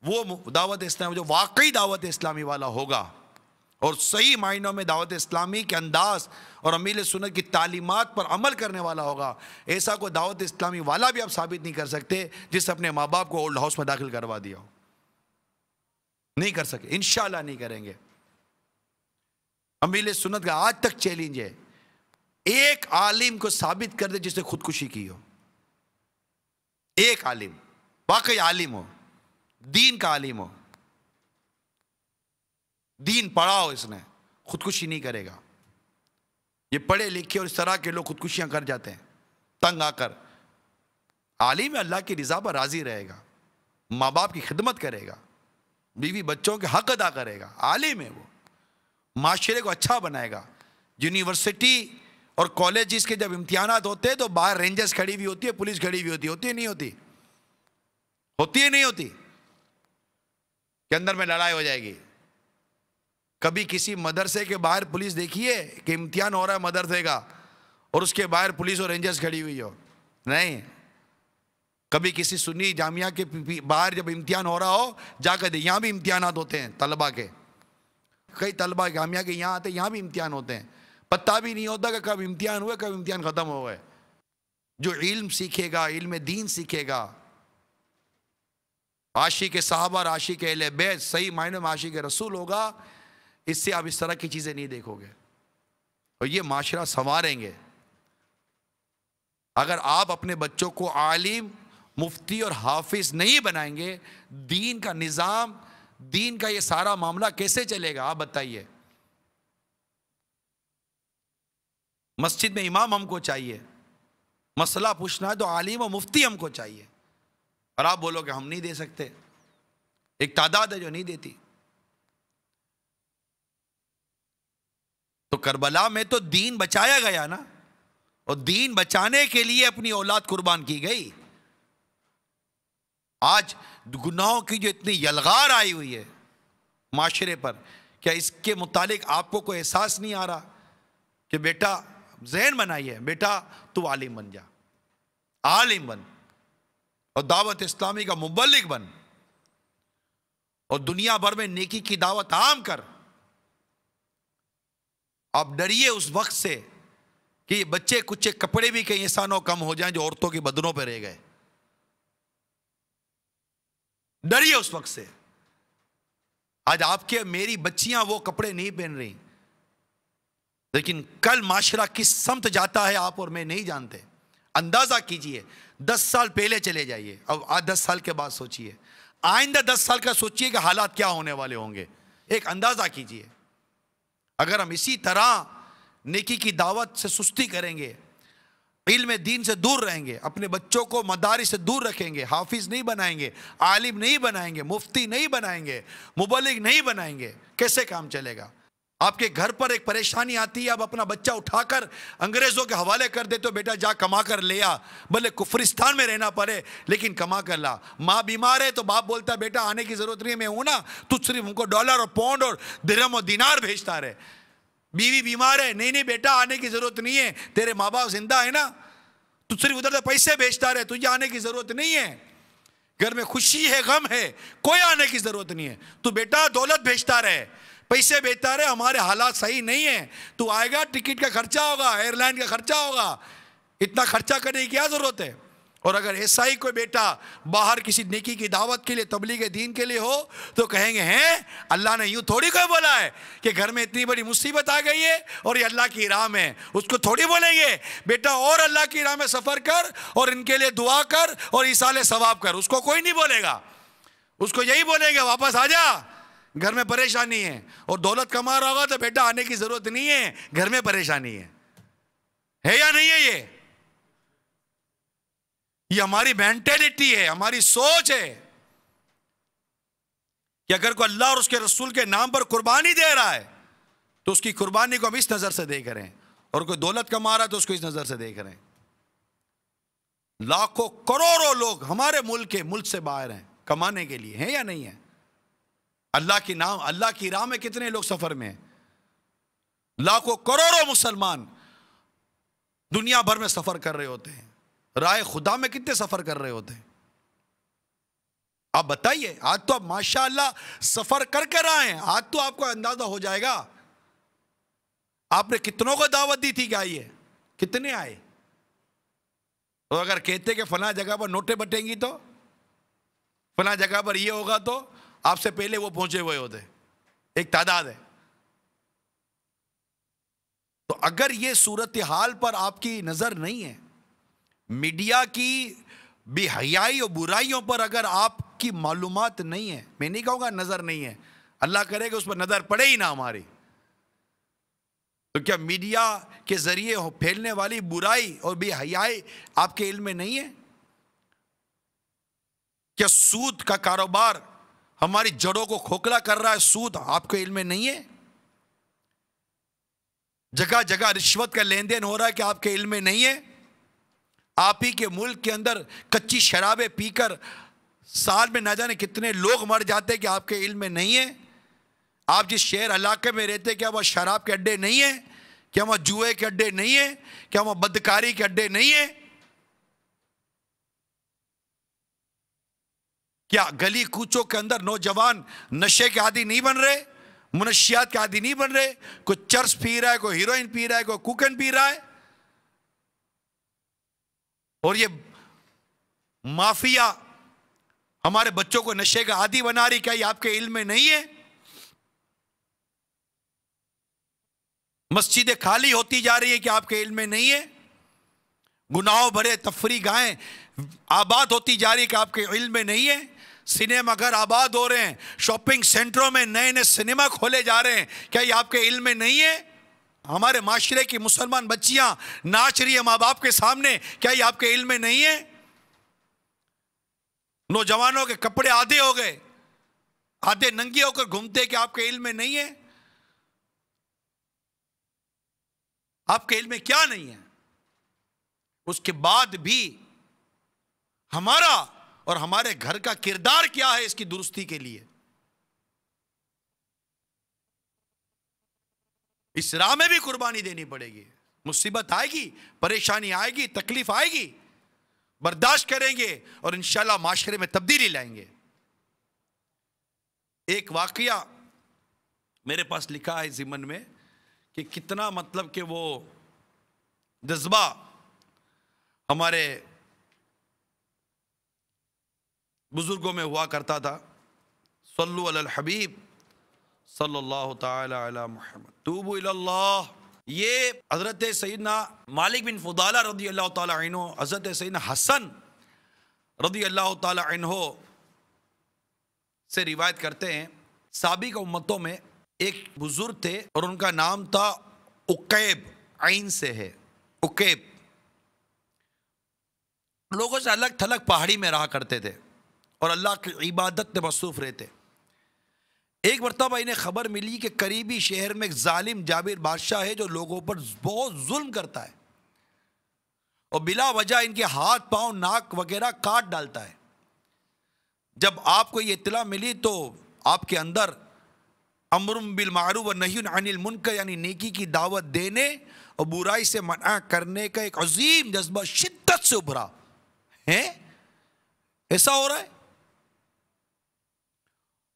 وہ دعوت اسلامی جو واقعی دعوت اسلامی والا ہوگا اور صحیح معنوں میں دعوت اسلامی کے انداز اور امیل سنت کی تعلیمات پر عمل کرنے والا ہوگا، ایسا کوئی دعوت اسلامی والا بھی آپ ثابت نہیں کر سکتے جس نے اپنے ماں باپ کو اولڈ ہاؤس میں داخل کروا دیا ہو. نہیں کر سکے، انشاءاللہ نہیں کریں گے. امیل سنت کا آج تک چیلنج ہے، ایک عالم کو ثابت کر دے جس نے خودکشی کی ہو. ایک عالم، واقعی عالم ہو، دین کا عالم ہو، دین پڑھا ہو، اس نے خودکشی نہیں کرے گا. یہ پڑھے لکھے اور اس طرح کے لوگ خودکشیاں کر جاتے ہیں تنگ آ کر. عالم اللہ کی رضا پر راضی رہے گا، ماں باپ کی خدمت کرے گا، بیوی بچوں کے حق ادا کرے گا. عالم ہے وہ، معاشرے کو اچھا بنائے گا. یونیورسٹی اور کالجز کے جب امتحانات ہوتے ہیں تو باہر رینجرز کھڑی ہوئی ہوتی ہے، پولیس کھڑی ہوئی ہوتی ہے نہیں ہوتی؟ ہوتی ہے نہیں ہوتی؟ کہ اندر میں لڑائی ہو جائے گی. کبھی کسی مدرسے کے باہر پولیس دیکھیے کہ امتحان ہو رہا ہے مدرسے کا اور اس کے باہر پولیس اور رینجرز کھڑی ہوئی ہو؟ نہیں. کبھی کسی سنی جامعہ کے باہر جب امتحان ہو رہا ہو جا کر یہاں بھی امتحانات ہوتے ہیں طلبہ کے. کئی طلبہ جامعہ کے یہاں آتے ہیں، یہاں بھی امتحان ہوتے ہیں. پتہ بھی نہیں ہوتا کہ کب امتحان ہوئے کب امتحان ختم ہو گئے. جو علم سیکھے گا، علم دین سیکھے گا، عاشق صحابہ اور عاشق اہل بیت، صحیح معنی میں عاشق رسول ہوگا، اس سے آپ اس طرح کی چیزیں نہیں دیکھو گے اور یہ معاشرہ سنواریں گے. اگر آپ اپنے بچوں کو عالم، مفتی اور حافظ نہیں بنائیں گے، دین کا نظام، دین کا یہ سارا معاملہ کیسے چلے گا؟ آپ بتائیے. مسجد میں امام ہم کو چاہیے، مسئلہ پوچھنا ہے تو عالم و مفتی ہم کو چاہیے، اور آپ بولو کہ ہم نہیں دے سکتے. ایک تعداد ہے جو نہیں دیتی. تو کربلا میں تو دین بچایا گیا نا، اور دین بچانے کے لیے اپنی اولاد قربان کی گئی. آج گناہوں کی جو اتنی یلغار آئی ہوئی ہے معاشرے پر، کیا اس کے متعلق آپ کو کوئی احساس نہیں آ رہا کہ بیٹا ذہن بنائیے، بیٹا تو عالم بن جا، عالم بن اور دعوت اسلامی کا مبلغ بن اور دنیا بھر میں نیکی کی دعوت عام کر. آپ ڈریے اس وقت سے کہ یہ بچے کچے کپڑے بھی کہیں ایسا نہ کم ہو جائیں جو عورتوں کی بدنوں پہ رہ گئے. ڈریے اس وقت سے. آج آپ کے میری بچیاں وہ کپڑے نہیں پہن رہی، لیکن کل معاشرہ کس سمت جاتا ہے آپ اور میں نہیں جانتے. اندازہ کیجئے 10 سال پہلے چلے جائیے، اب آج 10 سال کے بعد سوچئے، آئندہ 10 سال کا سوچئے کہ حالات کیا ہونے والے ہوں گے، ایک اندازہ کیجئے۔ اگر ہم اسی طرح نیکی کی دعوت سے سستی کریں گے، علم دین سے دور رہیں گے، اپنے بچوں کو مدارس سے دور رکھیں گے، حافظ نہیں بنائیں گے، عالم نہیں بنائیں گے، مفتی نہیں بنائیں گے، مبلغ نہیں بنائیں گے، کیسے کام چلے گا؟ آپ کے گھر پر ایک پریشانی آتی ہے، آپ اپنا بچہ اٹھا کر انگریزوں کے حوالے کر دیتے ہو، بیٹا جا کما کر لے آ، بھلے کفرستان میں رہنا پڑے لیکن کما کر لا۔ ماں بیمار ہے تو باپ بولتا ہے بیٹا آنے کی ضرورت نہیں ہے، میں ہوں نا، تو صرف ہم کو ڈالر اور پاؤنڈ اور درہم اور دینار بھیجتا رہے۔ بیوی بیمار ہے، نہیں نہیں بیٹا آنے کی ضرورت نہیں ہے، تیرے ماں باپ زندہ ہے نا، تو صرف ادھر سے پیسے بھیجتا رہے، تجھے آنے کی ضرورت نہیں ہے۔ گھر میں خوشی ہے، غم ہے، کوئی آنے کی ضرورت نہیں ہے، تو بیٹا دولت بھیجتا رہے، پیسے بھیجتا رہے، ہمارے حالات صحیح نہیں ہیں، تو آئے گا ٹکٹ کا خرچہ ہوگا، ایئر لائن کا خرچہ ہوگا، اتنا خرچہ کرنے کی کیا ضرورت ہے؟ اور اگر ایسا ہی کوئی بیٹا باہر کسی نیکی کی دعوت کے لیے، تبلیغ دین کے لیے ہو تو کہیں گے ہیں اللہ نے یوں تھوڑی کوئی بولا ہے کہ گھر میں اتنی بڑی مصیبت آ گئی ہے اور یہ اللہ کی راہ میں، اس کو تھوڑی بولیں گے بیٹا اور اللہ کی راہ میں سفر کر اور ان کے لیے دعا کر اور ایصال ثواب کر، اس کو کوئی نہیں بولے گا، اس کو یہی بولیں گے واپس آ جا، گھر میں پریشانی ہے، اور دولت کما رہا ہوگا تو بیٹا آنے کی ضرورت نہیں ہے، گھر میں پریشانی ہے یا نہیں ہے؟ یہ ہماری مینٹیلٹی ہے، ہماری سوچ ہے کہ اگر کوئی اللہ اور اس کے رسول کے نام پر قربانی دے رہا ہے تو اس کی قربانی کو ہم اس نظر سے دیکھ رہے ہیں، اور کوئی دولت کما رہا ہے تو اس کو اس نظر سے دیکھ رہے ہیں۔ لاکھوں کروڑوں لوگ ہمارے ملک سے باہر ہیں کمانے کے لیے، ہیں یا نہیں ہیں؟ اللہ کی راہ میں کتنے لوگ سفر میں ہیں؟ لاکھوں کروڑوں مسلمان دنیا بھر میں سفر کر رہے ہوتے ہیں، راہ خدا میں کتنے سفر کر رہے ہوتے ہیں؟ آپ بتائیے، آج تو آپ ماشاءاللہ سفر کر کر آئے ہیں، آج تو آپ کو اندازہ ہو جائے گا آپ نے کتنوں کو دعوت دی تھی کہ آئیے، کتنے آئے؟ اور اگر کہتے کہ فلاں جگہ پر نوٹیں بٹیں گی تو فلاں جگہ پر یہ ہوگا تو آپ سے پہلے وہ پہنچے ہوئے ہوتے، ایک تعداد ہے۔ تو اگر یہ صورتحال پر آپ کی نظر نہیں ہے، میڈیا کی بے حیائی اور برائیوں پر اگر آپ کی معلومات نہیں ہے، میں نہیں کہوں گا نظر نہیں ہے، اللہ کرے کہ اس پر نظر پڑے ہی نہ ہماری، تو کیا میڈیا کے ذریعے پھیلنے والی برائی اور بے حیائی آپ کے علم میں نہیں ہے؟ کیا سود کا کاروبار ہماری جڑوں کو کھوکھلا کر رہا ہے، سود آپ کے علم میں نہیں ہے؟ جگہ جگہ رشوت کا لین دین ہو رہا ہے کہ آپ کے علم میں نہیں ہے؟ آپ ہی کے ملک کے اندر کچی شرابیں پی کر سال میں نہ جانے کتنے لوگ مر جاتے کہ آپ کے علم میں نہیں ہے؟ آپ جس شہر علاقے میں رہتے کیا وہ شراب کے اڈے نہیں ہیں؟ کیا وہ جوئے کے اڈے نہیں ہیں؟ کیا وہ بدکاری کے اڈے نہیں ہیں؟ کیا گلی کوچوں کے اندر نوجوان نشے کے عادی نہیں بن رہے، منشیات کے عادی نہیں بن رہے؟ کوئی چرس پی رہا ہے، کوئی ہیروئن پی رہا ہے، کوئی کوکن پی رہا ہے، اور یہ مافیا ہمارے بچوں کو نشے کا عادی بنا رہی، کیا یہ آپ کے علم میں نہیں ہے؟ مسجدیں خالی ہوتی جا رہی ہے کہ آپ کے علم میں نہیں ہے؟ گناہوں بھرے تفریح گاہیں آباد ہوتی جا رہی ہے کہ آپ کے علم میں نہیں ہے؟ سنیما گھر آباد ہو رہے ہیں، شاپنگ سینٹروں میں نئے نئے سنیما کھولے جا رہے ہیں، کیا یہ آپ کے علم میں نہیں ہے؟ ہمارے معاشرے کی مسلمان بچیاں ناچ رہی ہیں ماں باپ کے سامنے، کیا یہ آپ کے علم میں نہیں ہے؟ نوجوانوں کے کپڑے آدھے ہو گئے، آدھے ننگے ہو کر گھومتے، کہ آپ کے علم میں نہیں ہے؟ آپ کے علم میں کیا نہیں ہے؟ اس کے بعد بھی ہمارا اور ہمارے گھر کا کردار کیا ہے اس کی درستی کے لیے؟ اس راہ میں بھی قربانی دینی پڑے گی، مصیبت آئے گی، پریشانی آئے گی، تکلیف آئے گی، برداشت کریں گے اور انشاءاللہ معاشرے میں تبدیلی لائیں گے۔ ایک واقعہ میرے پاس لکھا ہے ضمن میں کہ کتنا مطلب کہ وہ جذبہ ہمارے بزرگوں میں ہوا کرتا تھا۔ صلو علی الحبیب صلی اللہ تعالی علی محمد، توبوا الی اللہ، یہ حضرت سیدنا مالک بن فضالہ رضی اللہ تعالیٰ عنہ، حضرت سیدنا حسن رضی اللہ تعالیٰ عنہ سے روایت کرتے ہیں، سابق امتوں میں ایک بزرگ تھے اور ان کا نام تھا عقیب، عین سے ہے عقیب۔ لوگوں سے الگ تھلگ پہاڑی میں رہا کرتے تھے اور اللہ کی عبادت میں مصروف رہتے۔ ایک مرتبہ انہیں خبر ملی کہ قریبی شہر میں ایک ظالم جابر بادشاہ ہے جو لوگوں پر بہت ظلم کرتا ہے اور بلا وجہ ان کے ہاتھ پاؤں ناک وغیرہ کاٹ ڈالتا ہے۔ جب آپ کو یہ اطلاع ملی تو آپ کے اندر امر بالمعروف و نہی عن المنکر یعنی نیکی کی دعوت دینے اور برائی سے منع کرنے کا ایک عظیم جذبہ شدت سے ابھرا ہے۔ ایسا ہو رہا ہے،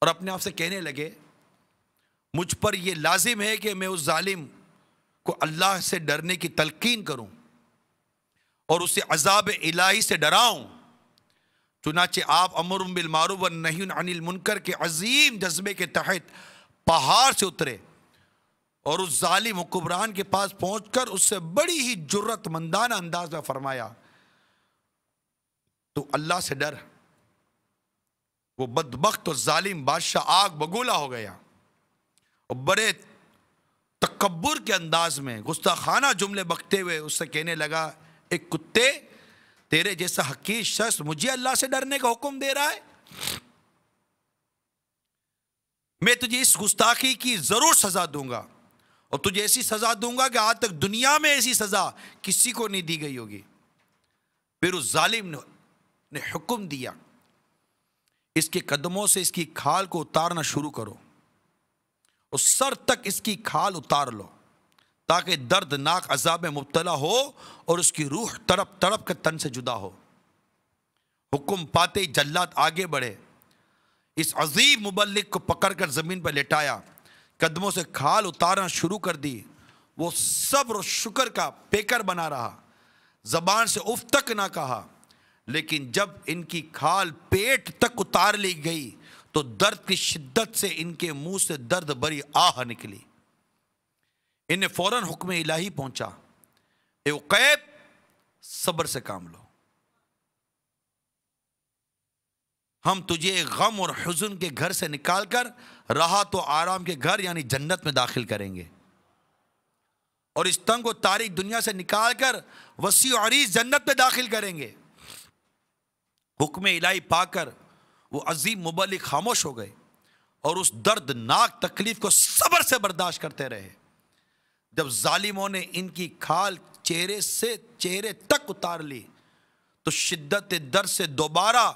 اور اپنے آپ سے کہنے لگے مجھ پر یہ لازم ہے کہ میں اس ظالم کو اللہ سے ڈرنے کی تلقین کروں اور اسے عذاب الہی سے ڈراؤں۔ چنانچہ آپ امر بالمعروف و نہی عن المنکر کے عظیم جذبے کے تحت پہاڑ سے اترے اور اس ظالم حکمران کے پاس پہنچ کر اس سے بڑی ہی جرت مندانہ انداز میں فرمایا، تو اللہ سے ڈر۔ وہ بدبخت اور ظالم بادشاہ آگ بگولا ہو گیا اور بڑے تکبر کے انداز میں گستاخانہ جملے بکتے ہوئے اس سے کہنے لگا، ایک کتے، تیرے جیسا حقیر شخص مجھے اللہ سے ڈرنے کا حکم دے رہا ہے؟ میں تجھے اس گستاخی کی ضرور سزا دوں گا اور تجھے ایسی سزا دوں گا کہ آج تک دنیا میں ایسی سزا کسی کو نہیں دی گئی ہوگی۔ پھر اس ظالم نے حکم دیا، اس کے قدموں سے اس کی کھال کو اتارنا شروع کرو اور سر تک اس کی کھال اتار لو تاکہ دردناک عذاب میں مبتلا ہو اور اس کی روح تڑپ تڑپ کر تن سے جدا ہو۔ حکم پاتے ہی جلاد آگے بڑھے، اس عظیم مبلغ کو پکڑ کر زمین پر لٹایا، قدموں سے کھال اتارنا شروع کر دی۔ وہ صبر و شکر کا پیکر بنا رہا، زبان سے اف تک نہ کہا، لیکن جب ان کی کھال پیٹ تک اتار لی گئی تو درد کی شدت سے ان کے منہ سے درد بری آہ نکلی۔ انہیں فوراً حکم الہی پہنچا، اے عقیب صبر سے کام لو، ہم تجھے غم اور حزن کے گھر سے نکال کر راحت و آرام کے گھر یعنی جنت میں داخل کریں گے، اور اس تنگ و تاریک دنیا سے نکال کر وسیع و عریض جنت میں داخل کریں گے۔ حکم الہی پا کر وہ عظیم مبلغ خاموش ہو گئے اور اس دردناک تکلیف کو صبر سے برداشت کرتے رہے۔ جب ظالموں نے ان کی کھال چہرے سے چہرے تک اتار لی تو شدت درد سے دوبارہ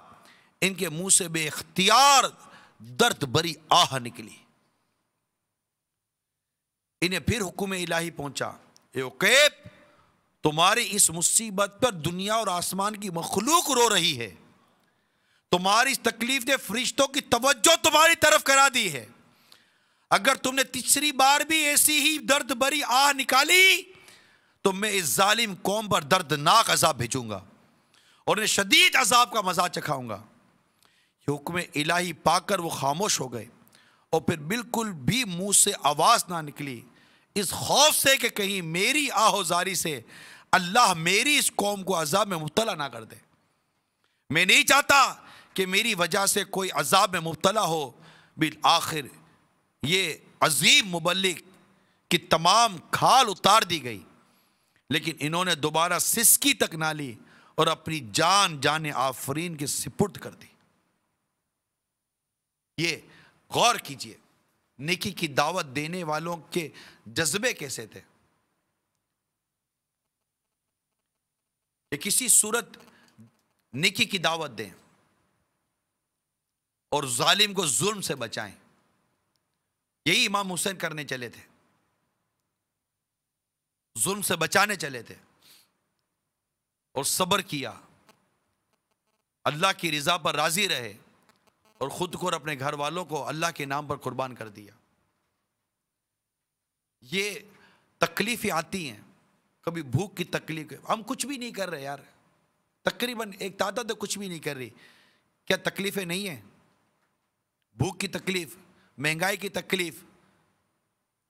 ان کے منہ سے بے اختیار درد بری آہ نکلی۔ انہیں پھر حکم الہی پہنچا، اے عقیب تمہاری اس مصیبت پر دنیا اور آسمان کی مخلوق رو رہی ہے، تمہاری اس تکلیف نے فرشتوں کی توجہ تمہاری طرف کرا دی ہے۔ اگر تم نے تیسری بار بھی ایسی ہی درد بری آہ نکالی تو میں اس ظالم قوم پر دردناک عذاب بھیجوں گا اور انہیں شدید عذاب کا مزہ چکھاؤں گا۔ یہ حکم الہی پا کر وہ خاموش ہو گئے اور پھر بالکل بھی منہ سے آواز نہ نکلی، اس خوف سے کہ کہیں میری آہوزاری سے اللہ میری اس قوم کو عذاب میں مبتلا نہ کر دے۔ میں نہیں چاہتا کہ میری وجہ سے کوئی عذاب میں مبتلا ہو۔ بالآخر یہ عظیم مبلغ کی تمام کھال اتار دی گئی، لیکن انہوں نے دوبارہ سسکی تک نہ لی اور اپنی جان آفرین کے سپرد کر دی۔ یہ غور کیجئے نیکی کی دعوت دینے والوں کے جذبے کیسے تھے۔ کہ کسی صورت نیکی کی دعوت دیں اور ظالم کو ظلم سے بچائیں، یہی امام حسین کرنے چلے تھے، ظلم سے بچانے چلے تھے اور صبر کیا، اللہ کی رضا پر راضی رہے اور خود کو اور اپنے گھر والوں کو اللہ کے نام پر قربان کر دیا۔ یہ تکلیفیں آتی ہیں، کبھی بھوک کی تکلیف، ہم کچھ بھی نہیں کر رہے یار، تقریباً ایک تعداد کچھ بھی نہیں کر رہی، کیا تکلیفیں نہیں ہیں؟ بھوک کی تکلیف، مہنگائی کی تکلیف،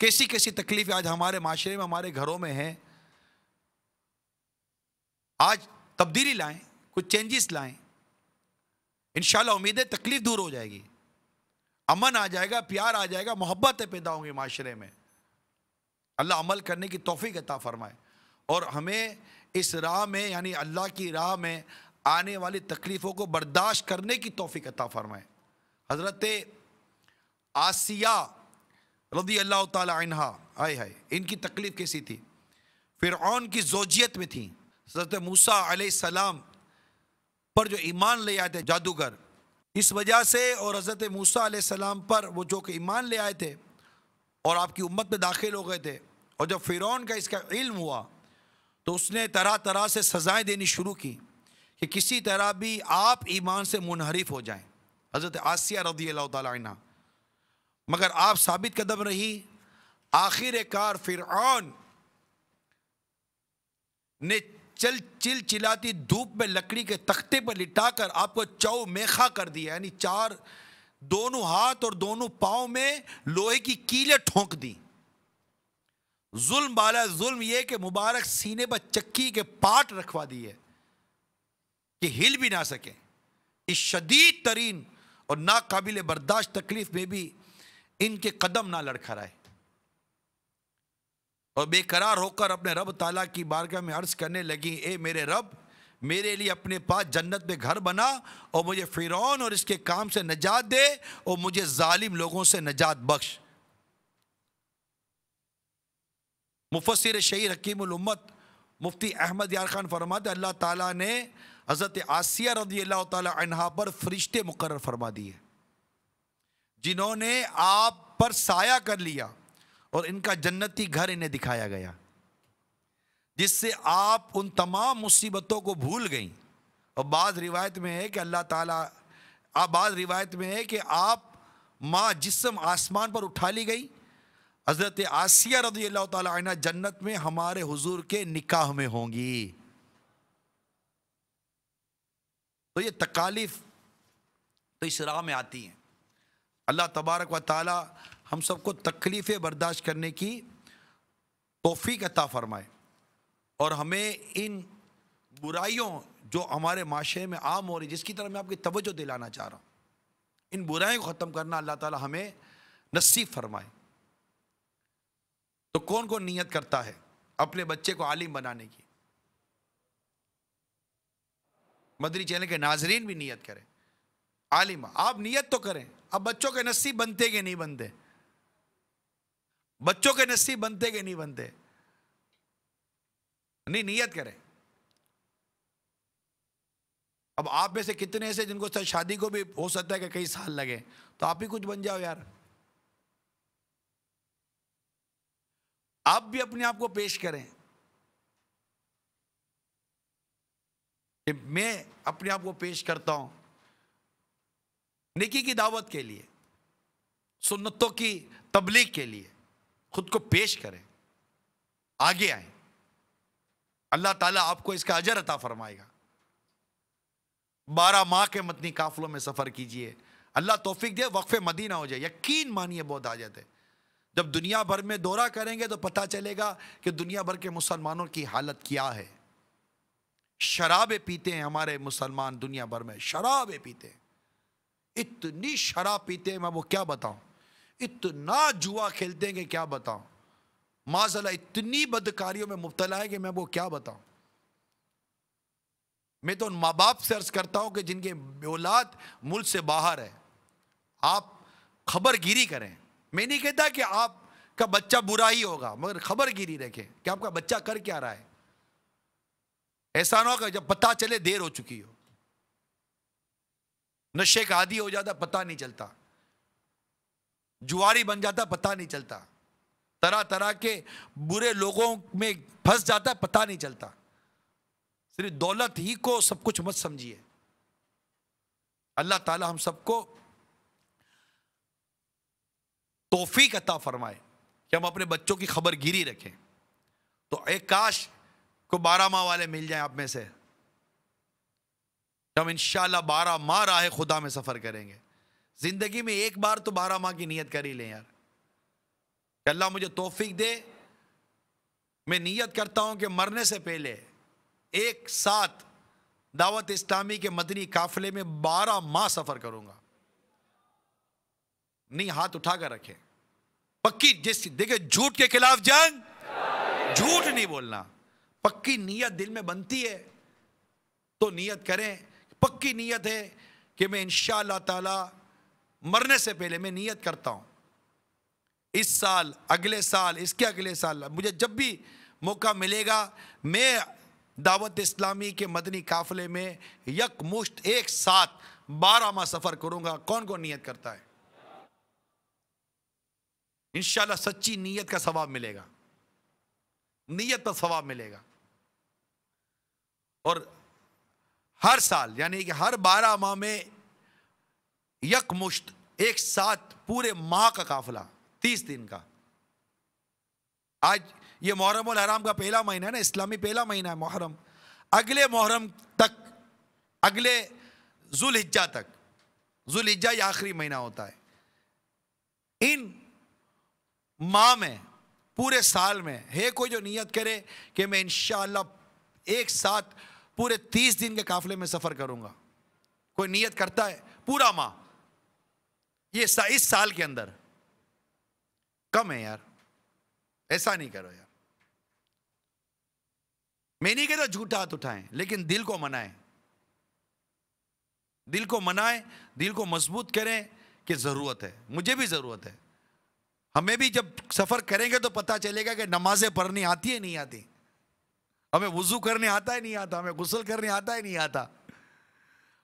کیسی کیسی تکلیفیں آج ہمارے معاشرے میں، ہمارے گھروں میں ہیں. آج تبدیلی لائیں، کچھ چینجز لائیں. انشاءاللہ امید ہے تکلیف دور ہو جائے گی، امن آ جائے گا، پیار آ جائے گا، محبتیں پیدا ہوں گی معاشرے میں. اللہ عمل کرنے کی توفیق عطا فرمائے اور ہمیں اس راہ میں، یعنی اللہ کی راہ میں آنے والی تکلیفوں کو برداشت کرنے کی توفیق عطا فرمائے. حضرت آسیہ رضی اللہ تعالی عنہا، آئے ان کی تکلیف کیسی تھی؟ فرعون کی زوجیت میں تھی. حضرت موسیٰ علیہ السلام پر جو ایمان لے آئے تھے جادوگر، اس وجہ سے، اور حضرت موسیٰ علیہ السلام پر وہ جو کہ ایمان لے آئے تھے اور آپ کی امت میں داخل ہو گئے تھے، اور جب فرعون کا اس کا علم ہوا تو اس نے طرح طرح سے سزائیں دینی شروع کی کہ کسی طرح بھی آپ ایمان سے منحرف ہو جائیں. حضرت آسیہ رضی اللہ تعالی عنہ، مگر آپ ثابت قدم رہی. آخر کار فرعون نے چل چلاتی دھوپ میں لکڑی کے تختے پر لٹا کر آپ کو چو میخا کر دیا، یعنی چار دونوں ہاتھ اور دونوں پاؤں میں لوہے کی کیلیں ٹھونک دی. ظلم بالا ظلم یہ کہ مبارک سینے پر چکی کے پاٹ رکھوا دیے کہ ہل بھی نہ سکے. اس شدید ترین اور ناقابل برداشت تکلیف میں بھی ان کے قدم نہ لڑکھڑائے اور بے قرار ہو کر اپنے رب تعالیٰ کی بارگاہ میں عرض کرنے لگی، اے میرے رب، میرے لیے اپنے پاس جنت میں گھر بنا اور مجھے فرعون اور اس کے کام سے نجات دے اور مجھے ظالم لوگوں سے نجات بخش. مفسر شہیر حکیم الامت مفتی احمد یار خان فرماتے اللہ تعالیٰ نے حضرت آسیہ رضی اللہ تعالی عنہا پر فرشتے مقرر فرما دیے جنہوں نے آپ پر سایہ کر لیا اور ان کا جنتی گھر انہیں دکھایا گیا، جس سے آپ ان تمام مصیبتوں کو بھول گئیں. اور بعض روایت میں ہے کہ اللہ تعالیٰ، بعض روایت میں ہے کہ آپ ماں جسم آسمان پر اٹھا لی گئی. حضرت آسیہ رضی اللہ تعالی عنہ جنت میں ہمارے حضور کے نکاح میں ہوں گی. تو یہ تکالیف تو اس راہ میں آتی ہیں. اللہ تبارک و تعالی ہم سب کو تکلیفیں برداشت کرنے کی توفیق عطا فرمائے اور ہمیں ان برائیوں جو ہمارے معاشرے میں عام ہو رہی، جس کی طرف میں آپ کی توجہ دلانا چاہ رہا ہوں، ان برائیوں کو ختم کرنا اللہ تعالی ہمیں نصیب فرمائے. تو کون کون نیت کرتا ہے اپنے بچے کو عالم بنانے کی؟ مدری چینل کے ناظرین بھی نیت کریں، عالم. آپ نیت تو کریں. اب بچوں کے نصیب بنتے کہ نہیں بنتے؟ بچوں کے نصیب بنتے کہ نہیں بنتے؟ نہیں، نیت کریں. اب آپ میں سے کتنے ایسے جن کو شادی کو بھی ہو سکتا ہے کہ کئی سال لگے، تو آپ ہی کچھ بن جاؤ یار. آپ بھی اپنے آپ کو پیش کریں کہ میں اپنے آپ کو پیش کرتا ہوں نیکی کی دعوت کے لیے، سنتوں کی تبلیغ کے لیے. خود کو پیش کریں، آگے آئیں. اللہ تعالیٰ آپ کو اس کا اجر عطا فرمائے گا. 12 ماہ کے مدنی قافلوں میں سفر کیجئے. اللہ توفیق دے وقف مدینہ ہو جائے. یقین مانیے بہت آ جاتے. جب دنیا بھر میں دورہ کریں گے تو پتہ چلے گا کہ دنیا بھر کے مسلمانوں کی حالت کیا ہے. شرابیں پیتے ہیں ہمارے مسلمان، دنیا بھر میں شرابیں پیتے ہیں. اتنی شراب پیتے ہیں میں وہ کیا بتاؤں. اتنا جوا کھیلتے ہیں کہ کیا بتاؤں. معاذاللہ اتنی بدکاریوں میں مبتلا ہے کہ میں وہ کیا بتاؤں. میں تو ان ماں باپ سے عرض کرتا ہوں کہ جن کے اولاد ملک سے باہر ہے، آپ خبر گیری کریں. میں نہیں کہتا کہ آپ کا بچہ برا ہی ہوگا، مگر خبر گیری رکھیں کہ آپ کا بچہ کر کیا رہا ہے. ایسا نہ ہو کہ جب پتہ چلے دیر ہو چکی ہو. نشے کا عادی ہو جاتا پتہ نہیں چلتا، جواری بن جاتا پتہ نہیں چلتا، طرح طرح کے برے لوگوں میں پھنس جاتا پتہ نہیں چلتا. صرف دولت ہی کو سب کچھ مت سمجھیے. اللہ تعالی ہم سب کو توفیق عطا فرمائے کہ ہم اپنے بچوں کی خبر گیری رکھیں. تو ایک کاش کو 12 ماہ والے مل جائیں آپ میں سے، ہم انشاءاللہ 12 ماہ راہ خدا میں سفر کریں گے. زندگی میں ایک بار تو 12 ماہ کی نیت کر ہی لیں یار. کہ اللہ مجھے توفیق دے، میں نیت کرتا ہوں کہ مرنے سے پہلے ایک ساتھ دعوت اسلامی کے مدنی قافلے میں 12 ماہ سفر کروں گا. نہیں، ہاتھ اٹھا کر رکھے. پکی دیکھیں، جھوٹ کے خلاف جنگ، جھوٹ نہیں بولنا. پکی نیت دل میں بنتی ہے تو نیت کریں. پکی نیت ہے کہ میں انشاءاللہ تعالی مرنے سے پہلے میں نیت کرتا ہوں اس سال، اگلے سال، اس کے اگلے سال، مجھے جب بھی موقع ملے گا میں دعوت اسلامی کے مدنی قافلے میں یک مشت ایک ساتھ 12 ماہ سفر کروں گا. کون کون نیت کرتا ہے؟ انشاءاللہ سچی نیت کا ثواب ملے گا، نیت پر ثواب ملے گا. اور ہر سال یعنی کہ ہر 12 ماہ میں یک مشت ایک ساتھ پورے ماہ کا قافلہ 30 دن کا. آج یہ محرم الحرام کا پہلا مہینہ ہے نا، اسلامی پہلا مہینہ ہے محرم. اگلے محرم تک، اگلے ذوالحجہ تک، ذوالحجہ یہ آخری مہینہ ہوتا ہے. ان ماہ میں، پورے سال میں ہے کوئی جو نیت کرے کہ میں انشاءاللہ ایک ساتھ پورے 30 دن کے قافلے میں سفر کروں گا؟ کوئی نیت کرتا ہے؟ پورا ماہ یہ اس سال کے اندر کم ہے یار، ایسا نہیں کرو یار. میں نہیں کہتا جھوٹا ہاتھ اٹھائیں، لیکن دل کو منائیں، دل کو منائیں، دل کو مضبوط کریں کہ ضرورت ہے، مجھے بھی ضرورت ہے. ہمیں بھی جب سفر کریں گے تو پتہ چلے گا کہ نمازیں پڑھنی آتی ہے نہیں آتی، ہمیں وضو کرنے آتا ہے نہیں آتا، ہمیں غسل کرنے آتا ہے نہیں آتا،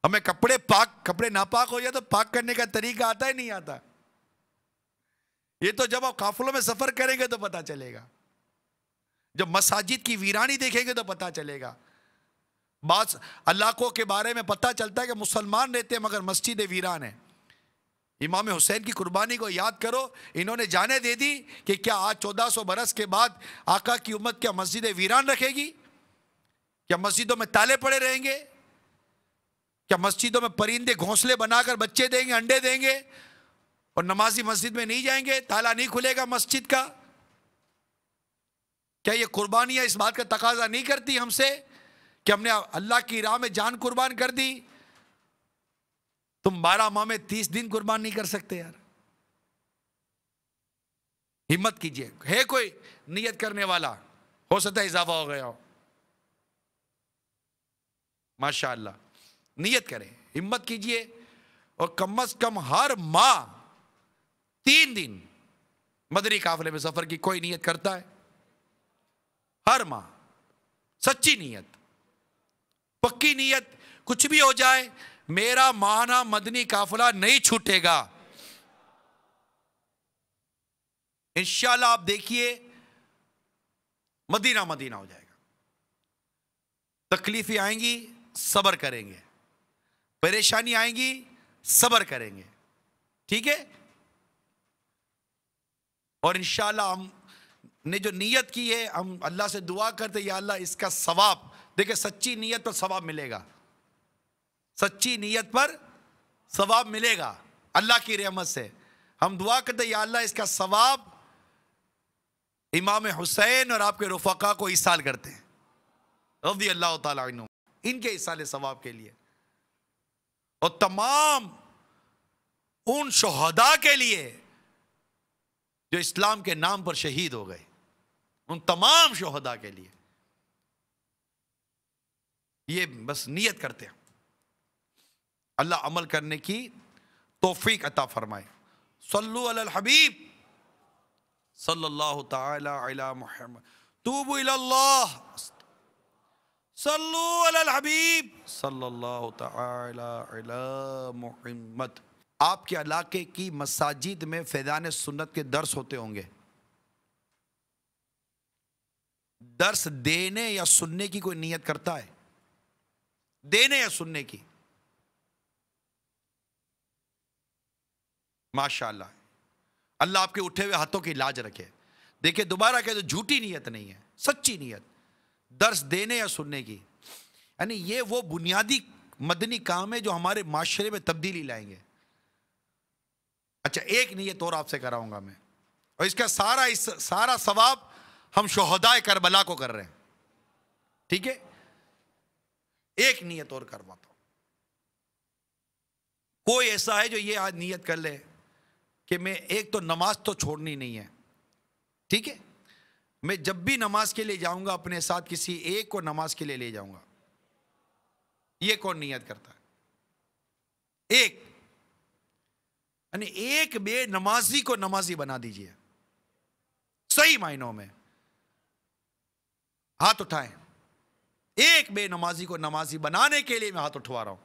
ہمیں کپڑے ناپاک ہو جائے تو پاک کرنے کا طریقہ آتا ہے نہیں آتا. یہ تو جب آپ قافلوں میں سفر کریں گے تو پتہ چلے گا، جب مساجد کی ویرانی دیکھیں گے تو پتہ چلے گا. بعض علاقوں کے بارے میں پتہ چلتا ہے کہ مسلمان رہتے ہیں مگر مسجد ویران ہے. امام حسین کی قربانی کو یاد کرو، انہوں نے جانے دے دی کہ کیا آج 1400 برس کے بعد آقا کی امت کیا مسجد ویران رکھے گی؟ کیا مسجدوں میں تالے پڑے رہیں گے؟ کیا مسجدوں میں پرندے گھونسلے بنا کر بچے دیں گے، انڈے دیں گے، اور نمازی مسجد میں نہیں جائیں گے، تالا نہیں کھلے گا مسجد کا؟ کیا یہ قربانیاں اس بات کا تقاضا نہیں کرتی ہم سے کہ ہم نے اللہ کی راہ میں جان قربان کر دی؟ تم 12 ماہ میں 30 دن قربان نہیں کر سکتے یار. ہمت کیجئے. ہے کوئی نیت کرنے والا؟ ہو سکتا ہے اضافہ ہو گیا ہو. ماشاءاللہ نیت کریں، ہمت کیجئے، اور کم از کم ہر ماہ 3 دن مدنی قافلے میں سفر کی کوئی نیت کرتا ہے؟ ہر ماہ سچی نیت، پکی نیت. کچھ بھی ہو جائے میرا ماہانہ مدنی قافلہ نہیں چھوٹے گا. انشاءاللہ آپ دیکھیے مدینہ مدینہ ہو جائے گا. تکلیفیں آئیں گی، صبر کریں گے. پریشانی آئیں گی، صبر کریں گے. ٹھیک ہے؟ اور انشاءاللہ ہم نے جو نیت کی ہے، ہم اللہ سے دعا کرتے یا اللہ اس کا ثواب، دیکھیں سچی نیت پر ثواب ملے گا، سچی نیت پر ثواب ملے گا اللہ کی رحمت سے. ہم دعا کرتے یا اللہ اس کا ثواب امام حسین اور آپ کے رفقا کو ایصال کرتے ہیں رضی اللہ تعالیٰ عنہ، ان کے ایصال ثواب کے لیے، اور تمام ان شہداء کے لیے جو اسلام کے نام پر شہید ہو گئے، ان تمام شہداء کے لیے. یہ بس نیت کرتے ہیں. اللہ عمل کرنے کی توفیق عطا فرمائے. صلو علی الحبیب صلی اللہ تعالی علی محمد. توبوا الی اللہ. صلو علی الحبیب صلی اللہ تعالی علی محمد. آپ کے علاقے کی مساجد میں فیضان سنت کے درس ہوتے ہوں گے. درس دینے یا سننے کی کوئی نیت کرتا ہے؟ دینے یا سننے کی؟ ماشاءاللہ اللہ آپ کے اٹھے ہوئے ہاتھوں کی لاج رکھے. دیکھیں دوبارہ کہتے جھوٹی نیت نہیں ہے، سچی نیت. درس دینے یا سننے کی، یعنی یہ وہ بنیادی مدنی کام ہے جو ہمارے معاشرے میں تبدیلی لائیں گے. اچھا ایک نیت اور آپ سے کراؤں گا میں. اور اس کا سارا ثواب ہم شہدائے کربلا کو کر رہے ہیں. ٹھیک ہے, ایک نیت اور کرواتا ہوں. کوئی ایسا ہے جو یہ آج نیت کر لے کہ میں ایک تو نماز تو چھوڑنی نہیں ہے, ٹھیک ہے, میں جب بھی نماز کے لیے جاؤں گا اپنے ساتھ کسی ایک کو نماز کے لیے لے جاؤں گا. یہ کون نیت کرتا ہے؟ ایک, یعنی ایک بے نمازی کو نمازی بنا دیجئے, صحیح معنوں میں. ہاتھ اٹھائیں. ایک بے نمازی کو نمازی بنانے کے لیے میں ہاتھ اٹھوا رہا ہوں.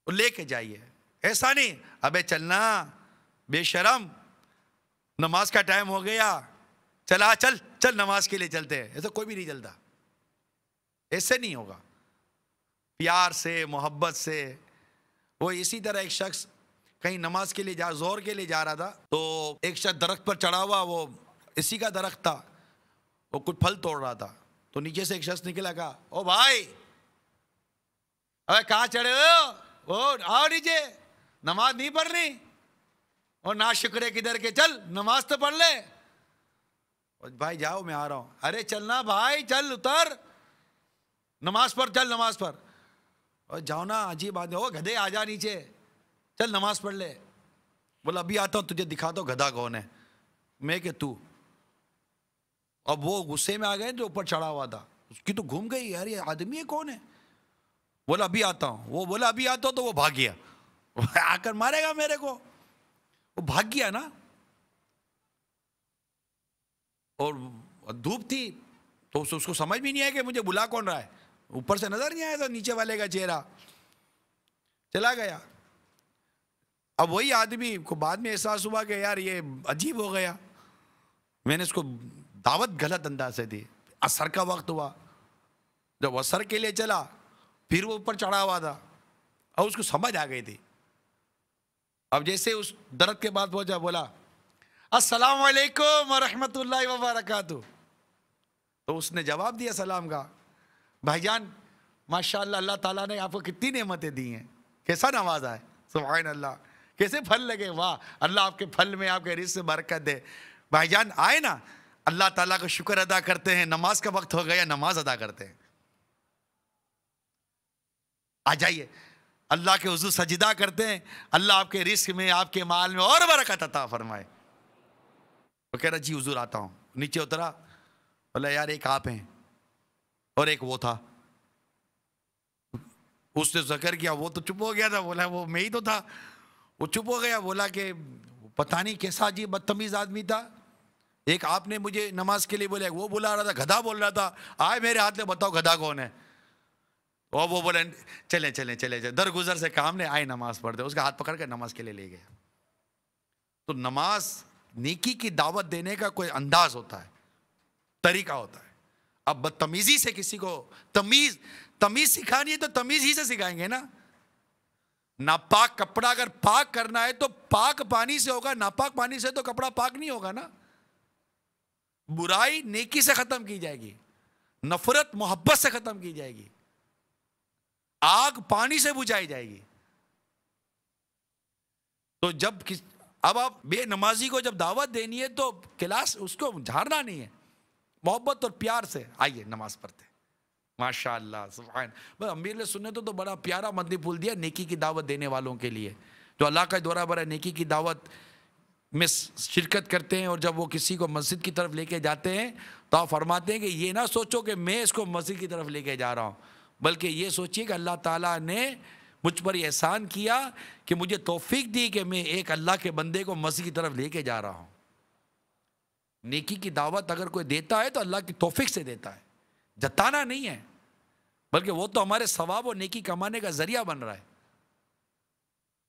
لے کے جائیے. ایسا نہیں ابے چلنا بے شرم, نماز کا ٹائم ہو گیا, چل نماز کے لیے چلتے ہیں. ایسا کوئی بھی نہیں چلتا, ایسے نہیں ہوگا. پیار سے, محبت سے. وہ اسی طرح ایک شخص کہیں نماز کے لیے زور کے لیے جا رہا تھا, تو ایک شخص درخت پر چڑھا ہوا, وہ اسی کا درخت تھا, وہ کچھ پھل توڑ رہا تھا. تو نیچے سے ایک شخص نکلا, کہا او بھائی ابے کہاں چڑھے ہو, آؤ نیچے, نماز نہیں پڑھنی, اور نا شکرے کدھر کے, چل نماز تو پڑھ لے. بھائی جاؤ میں آ رہا ہوں. ارے چلنا بھائی, چل اتر, نماز پڑھ, چل نماز پڑھ. اور جاؤ نا, عجیب بات ہے, او گدھے آ جا نیچے, چل نماز پڑھ لے. بولا ابھی آتا ہوں, تجھے دکھاتا ہوں گدھا کون ہے, میں کہ تو. اب وہ غصے میں آ گئے جو اوپر چڑھا ہوا تھا, اس کی تو گھوم گئی, یار یہ آدمی ہے کون ہے. بولا ابھی آتا ہوں. وہ بولا ابھی آتا ہوں, تو وہ بھاگ گیا. آ کر مارے گا میرے کو, وہ بھاگ گیا نا. اور دھوپ تھی تو اس کو سمجھ بھی نہیں آیا کہ مجھے بلا کون رہا ہے. اوپر سے نظر نہیں آیا تھا نیچے والے کا چہرہ, چلا گیا. اب وہی آدمی کو بعد میں احساس ہوا کہ یار یہ عجیب ہو گیا, میں نے اس کو دعوت غلط انداز سے دی. عصر کا وقت ہوا, جب عصر کے لیے چلا پھر وہ اوپر چڑھا ہوا تھا, اور اس کو سمجھ آ گئی تھی. اب جیسے اس درخت کے بعد پہنچا, بولا السلام علیکم ورحمۃ اللہ وبرکاتہ. تو اس نے جواب دیا سلام کا, بھائی جان ماشاءاللہ اللہ تعالیٰ نے آپ کو کتنی نعمتیں دی ہیں, کیسا نوازا ہے, سبحان اللہ, کیسے پھل لگے, واہ اللہ آپ کے پھل میں آپ کے رزق سے برکت دے. بھائی جان آئے نا, اللہ تعالیٰ کا شکر ادا کرتے ہیں, نماز کا وقت ہو گیا, نماز ادا کرتے ہیں. آ جائیے, اللہ کے حضور سجدہ کرتے ہیں, اللہ آپ کے رزق میں, آپ کے مال میں اور برکت عطا فرمائے. وہ کہہ رہا جی حضور آتا ہوں. نیچے اترا, بولا یار ایک آپ ہیں اور ایک وہ تھا. اس نے ذکر کیا, وہ تو چپ ہو گیا تھا, بولا وہ میں ہی تو تھا. وہ چپ ہو گیا, بولا کہ پتہ نہیں کیسا عجیب بدتمیز آدمی تھا. ایک آپ نے مجھے نماز کے لیے بولا, وہ بلا رہا تھا, گدھا بول رہا تھا, آئے میرے ہاتھ میں بتاؤ گدھا کون ہے. اور وہ بولے چلے درگزر سے کام نے, آئے نماز پڑھتے. اس کا ہاتھ پکڑ کر نماز کے لیے لے گئے. تو نماز نیکی کی دعوت دینے کا کوئی انداز ہوتا ہے, طریقہ ہوتا ہے. اب بدتمیزی سے کسی کو تمیز سکھانی ہے تو تمیز ہی سے سکھائیں گے نا. ناپاک کپڑا اگر پاک کرنا ہے تو پاک پانی سے ہوگا, ناپاک پانی سے تو کپڑا پاک نہیں ہوگا نا. برائی نیکی سے ختم کی جائے گی, نفرت محبت سے ختم کی جائے گی, آگ پانی سے بجھائی جائے گی. تو اب آپ بے نمازی کو جب دعوت دینی ہے تو کلاس اس کو جھاڑنا نہیں ہے, محبت اور پیار سے آئیے نماز پڑھتے. ماشاء اللہ سبحان. بس امیر نے سننے تو بڑا پیارا مدنی پھول دیا نیکی کی دعوت دینے والوں کے لیے, جو اللہ کا دورہ برا نیکی کی دعوت میں شرکت کرتے ہیں. اور جب وہ کسی کو مسجد کی طرف لے کے جاتے ہیں تو آپ فرماتے ہیں کہ یہ نہ سوچو کہ میں اس کو مسجد کی طرف لے کے جا رہا ہوں, بلکہ یہ سوچیے کہ اللہ تعالیٰ نے مجھ پر یہ احسان کیا کہ مجھے توفیق دی کہ میں ایک اللہ کے بندے کو مسجد کی طرف لے کے جا رہا ہوں. نیکی کی دعوت اگر کوئی دیتا ہے تو اللہ کی توفیق سے دیتا ہے, جتانا نہیں ہے, بلکہ وہ تو ہمارے ثواب و نیکی کمانے کا ذریعہ بن رہا ہے.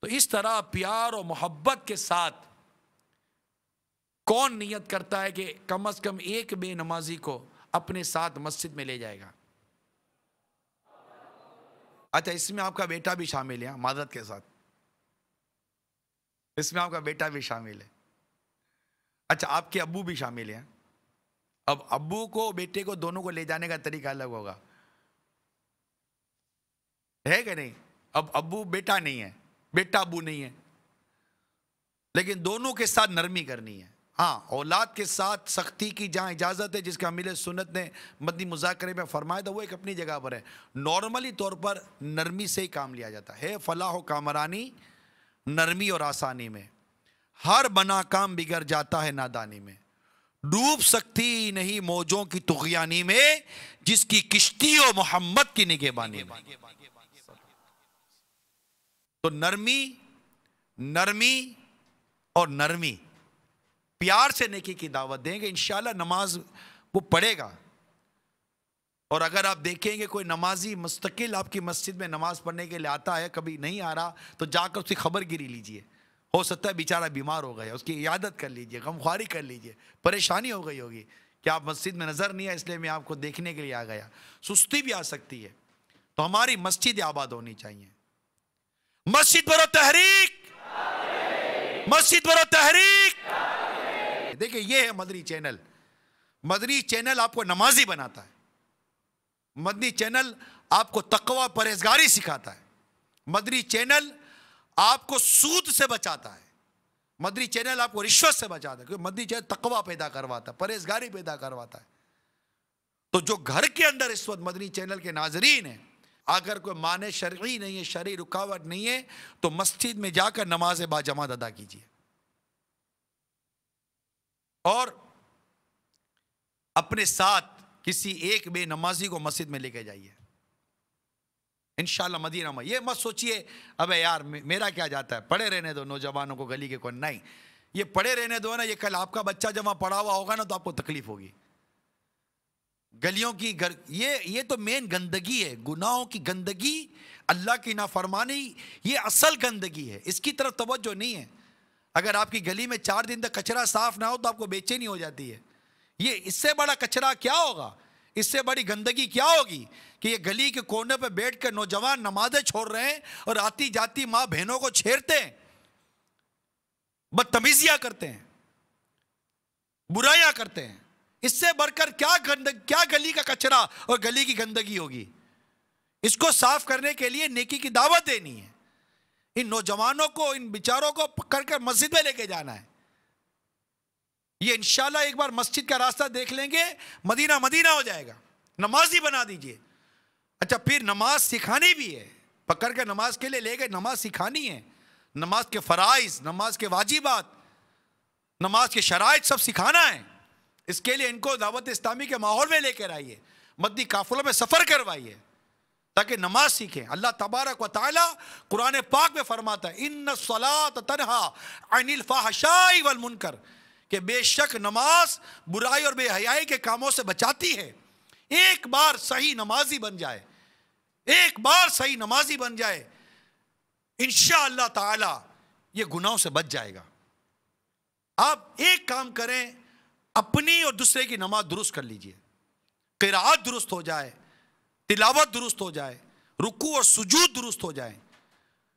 تو اس طرح پیار اور محبت کے ساتھ کون نیت کرتا ہے کہ کم از کم ایک بے نمازی کو اپنے ساتھ مسجد میں لے جائے گا. اچھا اس میں آپ کا بیٹا بھی شامل ہے, معذرت کے ساتھ اس میں آپ کا بیٹا بھی شامل ہے. اچھا آپ کے ابو بھی شامل ہیں. اب ابو کو بیٹے کو دونوں کو لے جانے کا طریقہ الگ ہوگا, ہے کہ نہیں. اب ابو بیٹا نہیں ہے, بیٹا ابو نہیں ہے, لیکن دونوں کے ساتھ نرمی کرنی ہے. ہاں اولاد کے ساتھ سختی کی جہاں اجازت ہے، جس کا امیل سنت نے مدنی مذاکرے میں فرمایا تھا، وہ ایک اپنی جگہ پر ہے. نارملی طور پر نرمی سے ہی کام لیا جاتا ہے. فلاح و کامرانی نرمی اور آسانی میں، ہر بنا کام بگڑ جاتا ہے نادانی میں. ڈوب سکتی نہیں موجوں کی طغیانی میں، جس کی کشتی ہو محمد کی نگہبانی میں. تو نرمی اور نرمی، پیار سے نیکی کی دعوت دیں گے، انشاءاللہ نماز وہ پڑھے گا. اور اگر آپ دیکھیں گے کوئی نمازی مستقل آپ کی مسجد میں نماز پڑھنے کے لیے آتا ہے، کبھی نہیں آ رہا تو جا کر اس کی خبر گیری لیجئے. ہو سکتا ہے بیچارہ بیمار ہو گیا، اس کی عیادت کر لیجئے، غمخواری کر لیجئے. پریشانی ہو گئی ہوگی کہ آپ مسجد میں نظر نہیں آئے، اس لیے میں آپ کو دیکھنے کے لیے آ گیا. سستی بھی آ سکتی ہے. تو ہماری مسجد آباد ہونی چاہیے. مسجد برو تحریک، مسجد برو تحریک. دیکھیں یہ ہے مدنی چینل. مدنی چینل آپ کو نمازی بناتا ہے. مدنی چینل آپ کو تقوی پرہیزگاری سکھاتا ہے. مدنی چینل آپ کو سود سے بچاتا ہے. مدنی چینل آپ کو رشوت سے بچاتا ہے، کیونکہ مدنی چینل تقوی پیدا کرواتا ہے، پرہیزگاری پیدا کرواتا ہے. تو جو گھر کے اندر اس وقت مدنی چینل کے ناظرین ہیں، اگر کوئی معنی شرعی نہیں ہے، شرعی رکاوٹ نہیں ہے، تو مسجد میں جا کر نماز با جماعت ادا کیجیے. اور اپنے ساتھ کسی ایک بے نمازی کو مسجد میں لے کے جائیے. انشاءاللہ مدینہ میں یہ مت سوچئے ابے یار میرا کیا جاتا ہے، پڑے رہنے دو نوجوانوں کو گلی کے کوئی. نہیں، یہ پڑے رہنے دو نا، یہ کل آپ کا بچہ جب وہاں پڑا ہوا ہوگا نا تو آپ کو تکلیف ہوگی. گلیوں کی یہ تو مین گندگی ہے، گناہوں کی گندگی، اللہ کی نافرمانی، یہ اصل گندگی ہے. اس کی طرف توجہ نہیں ہے. اگر آپ کی گلی میں 4 دن تک کچرا صاف نہ ہو تو آپ کو بے چینی ہو جاتی ہے. یہ اس سے بڑا کچرا کیا ہوگا، اس سے بڑی گندگی کیا ہوگی کہ یہ گلی کے کونے پہ بیٹھ کر نوجوان نمازیں چھوڑ رہے ہیں اور آتی جاتی ماں بہنوں کو چھیڑتے ہیں، بدتمیزیاں کرتے ہیں، برائیاں کرتے ہیں. اس سے بڑھ کر کیا گلی کا کچرا اور گلی کی گندگی ہوگی. اس کو صاف کرنے کے لیے نیکی کی دعوت دینی ہے. ان نوجوانوں کو، ان بیچاروں کو پکڑ کر مسجد میں لے کے جانا ہے. یہ انشاءاللہ ایک بار مسجد کا راستہ دیکھ لیں گے، مدینہ مدینہ ہو جائے گا. نمازی بنا دیجئے. اچھا پھر نماز سکھانی بھی ہے. پکڑ کر نماز کے لیے لے گئے، نماز سکھانی ہے. نماز کے فرائض، نماز کے واجبات، نماز کے شرائط سب سکھانا ہے. اس کے لیے ان کو دعوت اسلامی کے ماحول میں لے کر آئیے، مدنی قافلوں میں سفر کروائیے تاکہ نماز سیکھیں. اللہ تبارک و تعالی قرآن پاک میں فرماتا ہے ان الصلاۃ تنہی عن الفحشاء والمنکر، کہ بے شک نماز برائی اور بے حیائی کے کاموں سے بچاتی ہے. ایک بار صحیح نمازی بن جائے، ایک بار صحیح نمازی بن جائے، انشاءاللہ تعالی یہ گناہوں سے بچ جائے گا. آپ ایک کام کریں، اپنی اور دوسرے کی نماز درست کر لیجئے. قرات درست ہو جائے، تلاوت درست ہو جائے، رکوع اور سجود درست ہو جائے،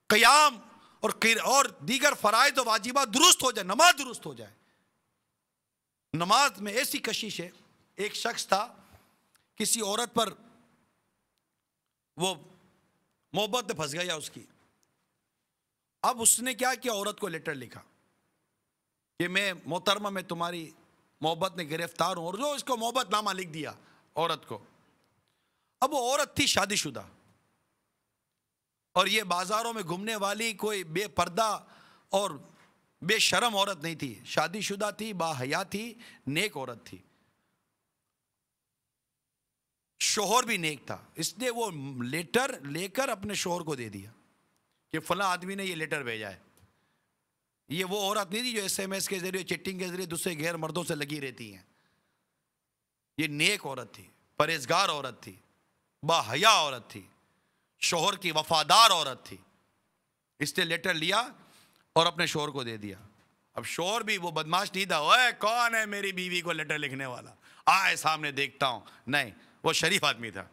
قیام اور دیگر فرائض و واجبات درست ہو جائے، نماز درست ہو جائے. نماز میں ایسی کشش ہے. ایک شخص تھا، کسی عورت پر وہ محبت میں پھنس گیا اس کی. اب اس نے کیا کیا، عورت کو لیٹر لکھا کہ میں محترمہ میں تمہاری محبت میں گرفتار ہوں، اور جو اس کو محبت نامہ لکھ دیا عورت کو. اب وہ عورت تھی شادی شدہ، اور یہ بازاروں میں گھومنے والی کوئی بے پردہ اور بے شرم عورت نہیں تھی. شادی شدہ تھی، با حیا تھی، نیک عورت تھی. شوہر بھی نیک تھا. اس نے وہ لیٹر لے کر اپنے شوہر کو دے دیا کہ فلاں آدمی نے یہ لیٹر بھیجا ہے. یہ وہ عورت نہیں تھی جو SMS کے ذریعے، چیٹنگ کے ذریعے دوسرے غیر مردوں سے لگی رہتی ہیں. یہ نیک عورت تھی، پرہیزگار عورت تھی، با حیا عورت تھی، شوہر کی وفادار عورت تھی. اس نے لیٹر لیا اور اپنے شوہر کو دے دیا. اب شوہر بھی وہ بدماش نہیں تھا، اوے کون ہے میری بیوی کو لیٹر لکھنے والا، آئے سامنے دیکھتا ہوں. نہیں، وہ شریف آدمی تھا.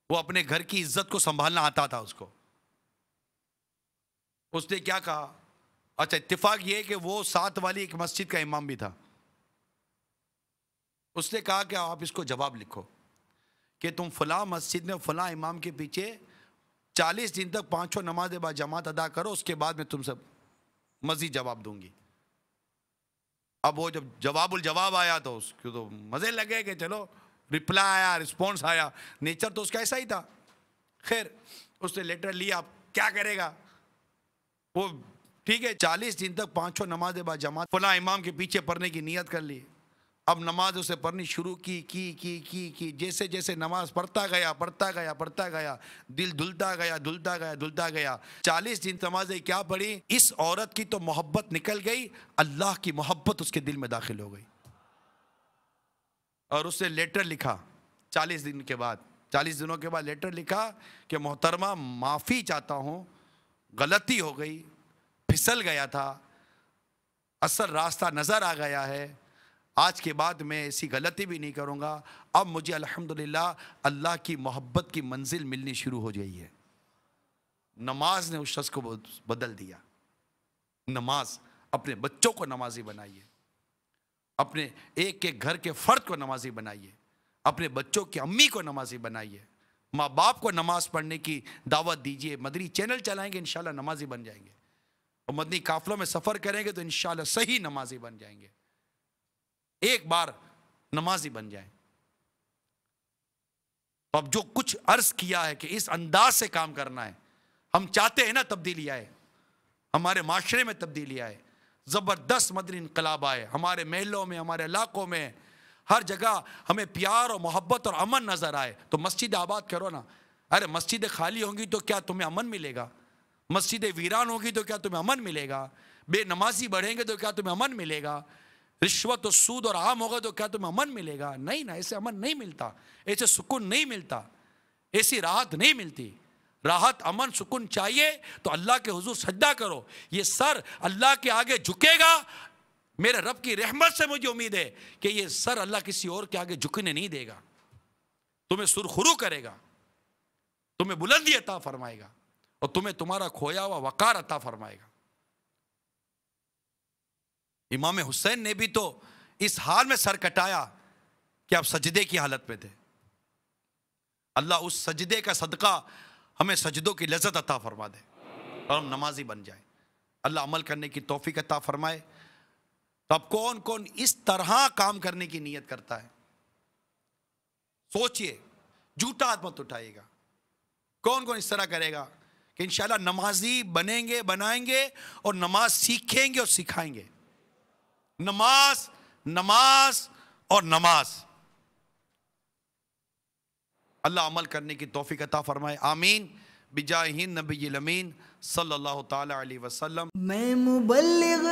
وہ اپنے گھر کی عزت کو سنبھالنا آتا تھا اس کو. اس نے کیا کہا، اچھا اتفاق یہ کہ وہ ساتھ والی ایک مسجد کا امام بھی تھا. اس نے کہا کہ آپ اس کو جواب لکھو کہ تم فلاں مسجد میں فلاں امام کے پیچھے 40 دن تک 5 نماز با جماعت ادا کرو، اس کے بعد میں تم سے مزید جواب دوں گی. اب وہ جب جواب الجواب آیا تو اس کو تو مزے لگے کہ چلو رپلائی آیا، رسپونس آیا، نیچر تو اس کا ایسا ہی تھا. خیر اس نے لیٹر لیا، اب کیا کرے گا وہ. ٹھیک ہے 40 دن تک 5 نمازیں با جماعت فلاں امام کے پیچھے پڑھنے کی نیت کر لی. اب نماز اسے پڑھنی شروع کی. جیسے جیسے نماز پڑھتا گیا دل دھلتا گیا. 40 دن نمازیں کیا پڑھی، اس عورت کی تو محبت نکل گئی، اللہ کی محبت اس کے دل میں داخل ہو گئی. اور اس نے لیٹر لکھا 40 دنوں کے بعد لیٹر لکھا کہ محترمہ معافی چاہتا ہوں، غلطی ہو گئی، پھسل گیا تھا، اصل راستہ نظر آ گیا ہے، آج کے بعد میں ایسی غلطی بھی نہیں کروں گا. اب مجھے الحمدللہ اللہ کی محبت کی منزل ملنی شروع ہو گئی ہے. نماز نے اس شخص کو بدل دیا. نماز، اپنے بچوں کو نمازی بنائیے، اپنے ایک ایک گھر کے فرد کو نمازی بنائیے، اپنے بچوں کی امی کو نمازی بنائیے، ماں باپ کو نماز پڑھنے کی دعوت دیجیے. مدنی چینل چلائیں گے انشاءاللہ نمازی بن جائیں گے، اور مدنی قافلوں میں سفر کریں گے تو انشاءاللہ صحیح نمازی بن جائیں گے. ایک بار نمازی بن جائیں. تو اب جو کچھ عرض کیا ہے کہ اس انداز سے کام کرنا ہے، ہم چاہتے ہیں نا تبدیلی آئے، ہمارے معاشرے میں تبدیلی آئے، زبردست مدنی انقلاب آئے، ہمارے محلوں میں، ہمارے علاقوں میں، ہر جگہ ہمیں پیار اور محبت اور امن نظر آئے. تو مسجد آباد کرو نا. ارے مسجدیں خالی ہوں گی تو کیا تمہیں امن ملے گا؟ مسجدیں ویران ہوگی تو کیا تمہیں امن ملے گا؟ بے نمازی بڑھیں گے تو کیا تمہیں امن ملے گا؟ رشوت و سود اور عام ہوگا تو کیا تمہیں امن ملے گا؟ نہیں نا، ایسے امن نہیں ملتا، ایسے سکون نہیں ملتا، ایسی راحت نہیں ملتی. راحت، امن، سکون چاہیے تو اللہ کے حضور سجدہ کرو. یہ سر اللہ کے آگے جھکے گا، میرے رب کی رحمت سے مجھے امید ہے کہ یہ سر اللہ کسی اور کے آگے جھکنے نہیں دے گا. تمہیں سرخرو کرے گا، تمہیں بلندی عطا فرمائے گا، اور تمہیں تمہارا کھویا ہوا وقار عطا فرمائے گا. امام حسین نے بھی تو اس حال میں سر کٹایا کہ آپ سجدے کی حالت میں تھے. اللہ اس سجدے کا صدقہ ہمیں سجدوں کی لذت عطا فرما دے اور ہم نمازی بن جائیں. اللہ عمل کرنے کی توفیق عطا فرمائے. تو اب کون کون اس طرح کام کرنے کی نیت کرتا ہے؟ سوچئے، جھوٹا ہاتھ مت اٹھائیے گا. کون کون اس طرح کرے گا کہ انشاءاللہ نمازی بنیں گے، بنائیں گے، اور نماز سیکھیں گے اور سکھائیں گے. نماز، نماز اور نماز. اللہ عمل کرنے کی توفیق عطا فرمائے. آمین بجاہ نبی الامین صلی اللہ تعالی علیہ وسلم. میں مبلغ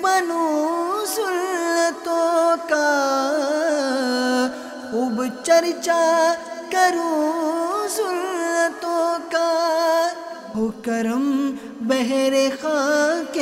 بنوں سنتوں کا، خوب چرچا کروں سنتوں کا، ہو کرم بہر خاک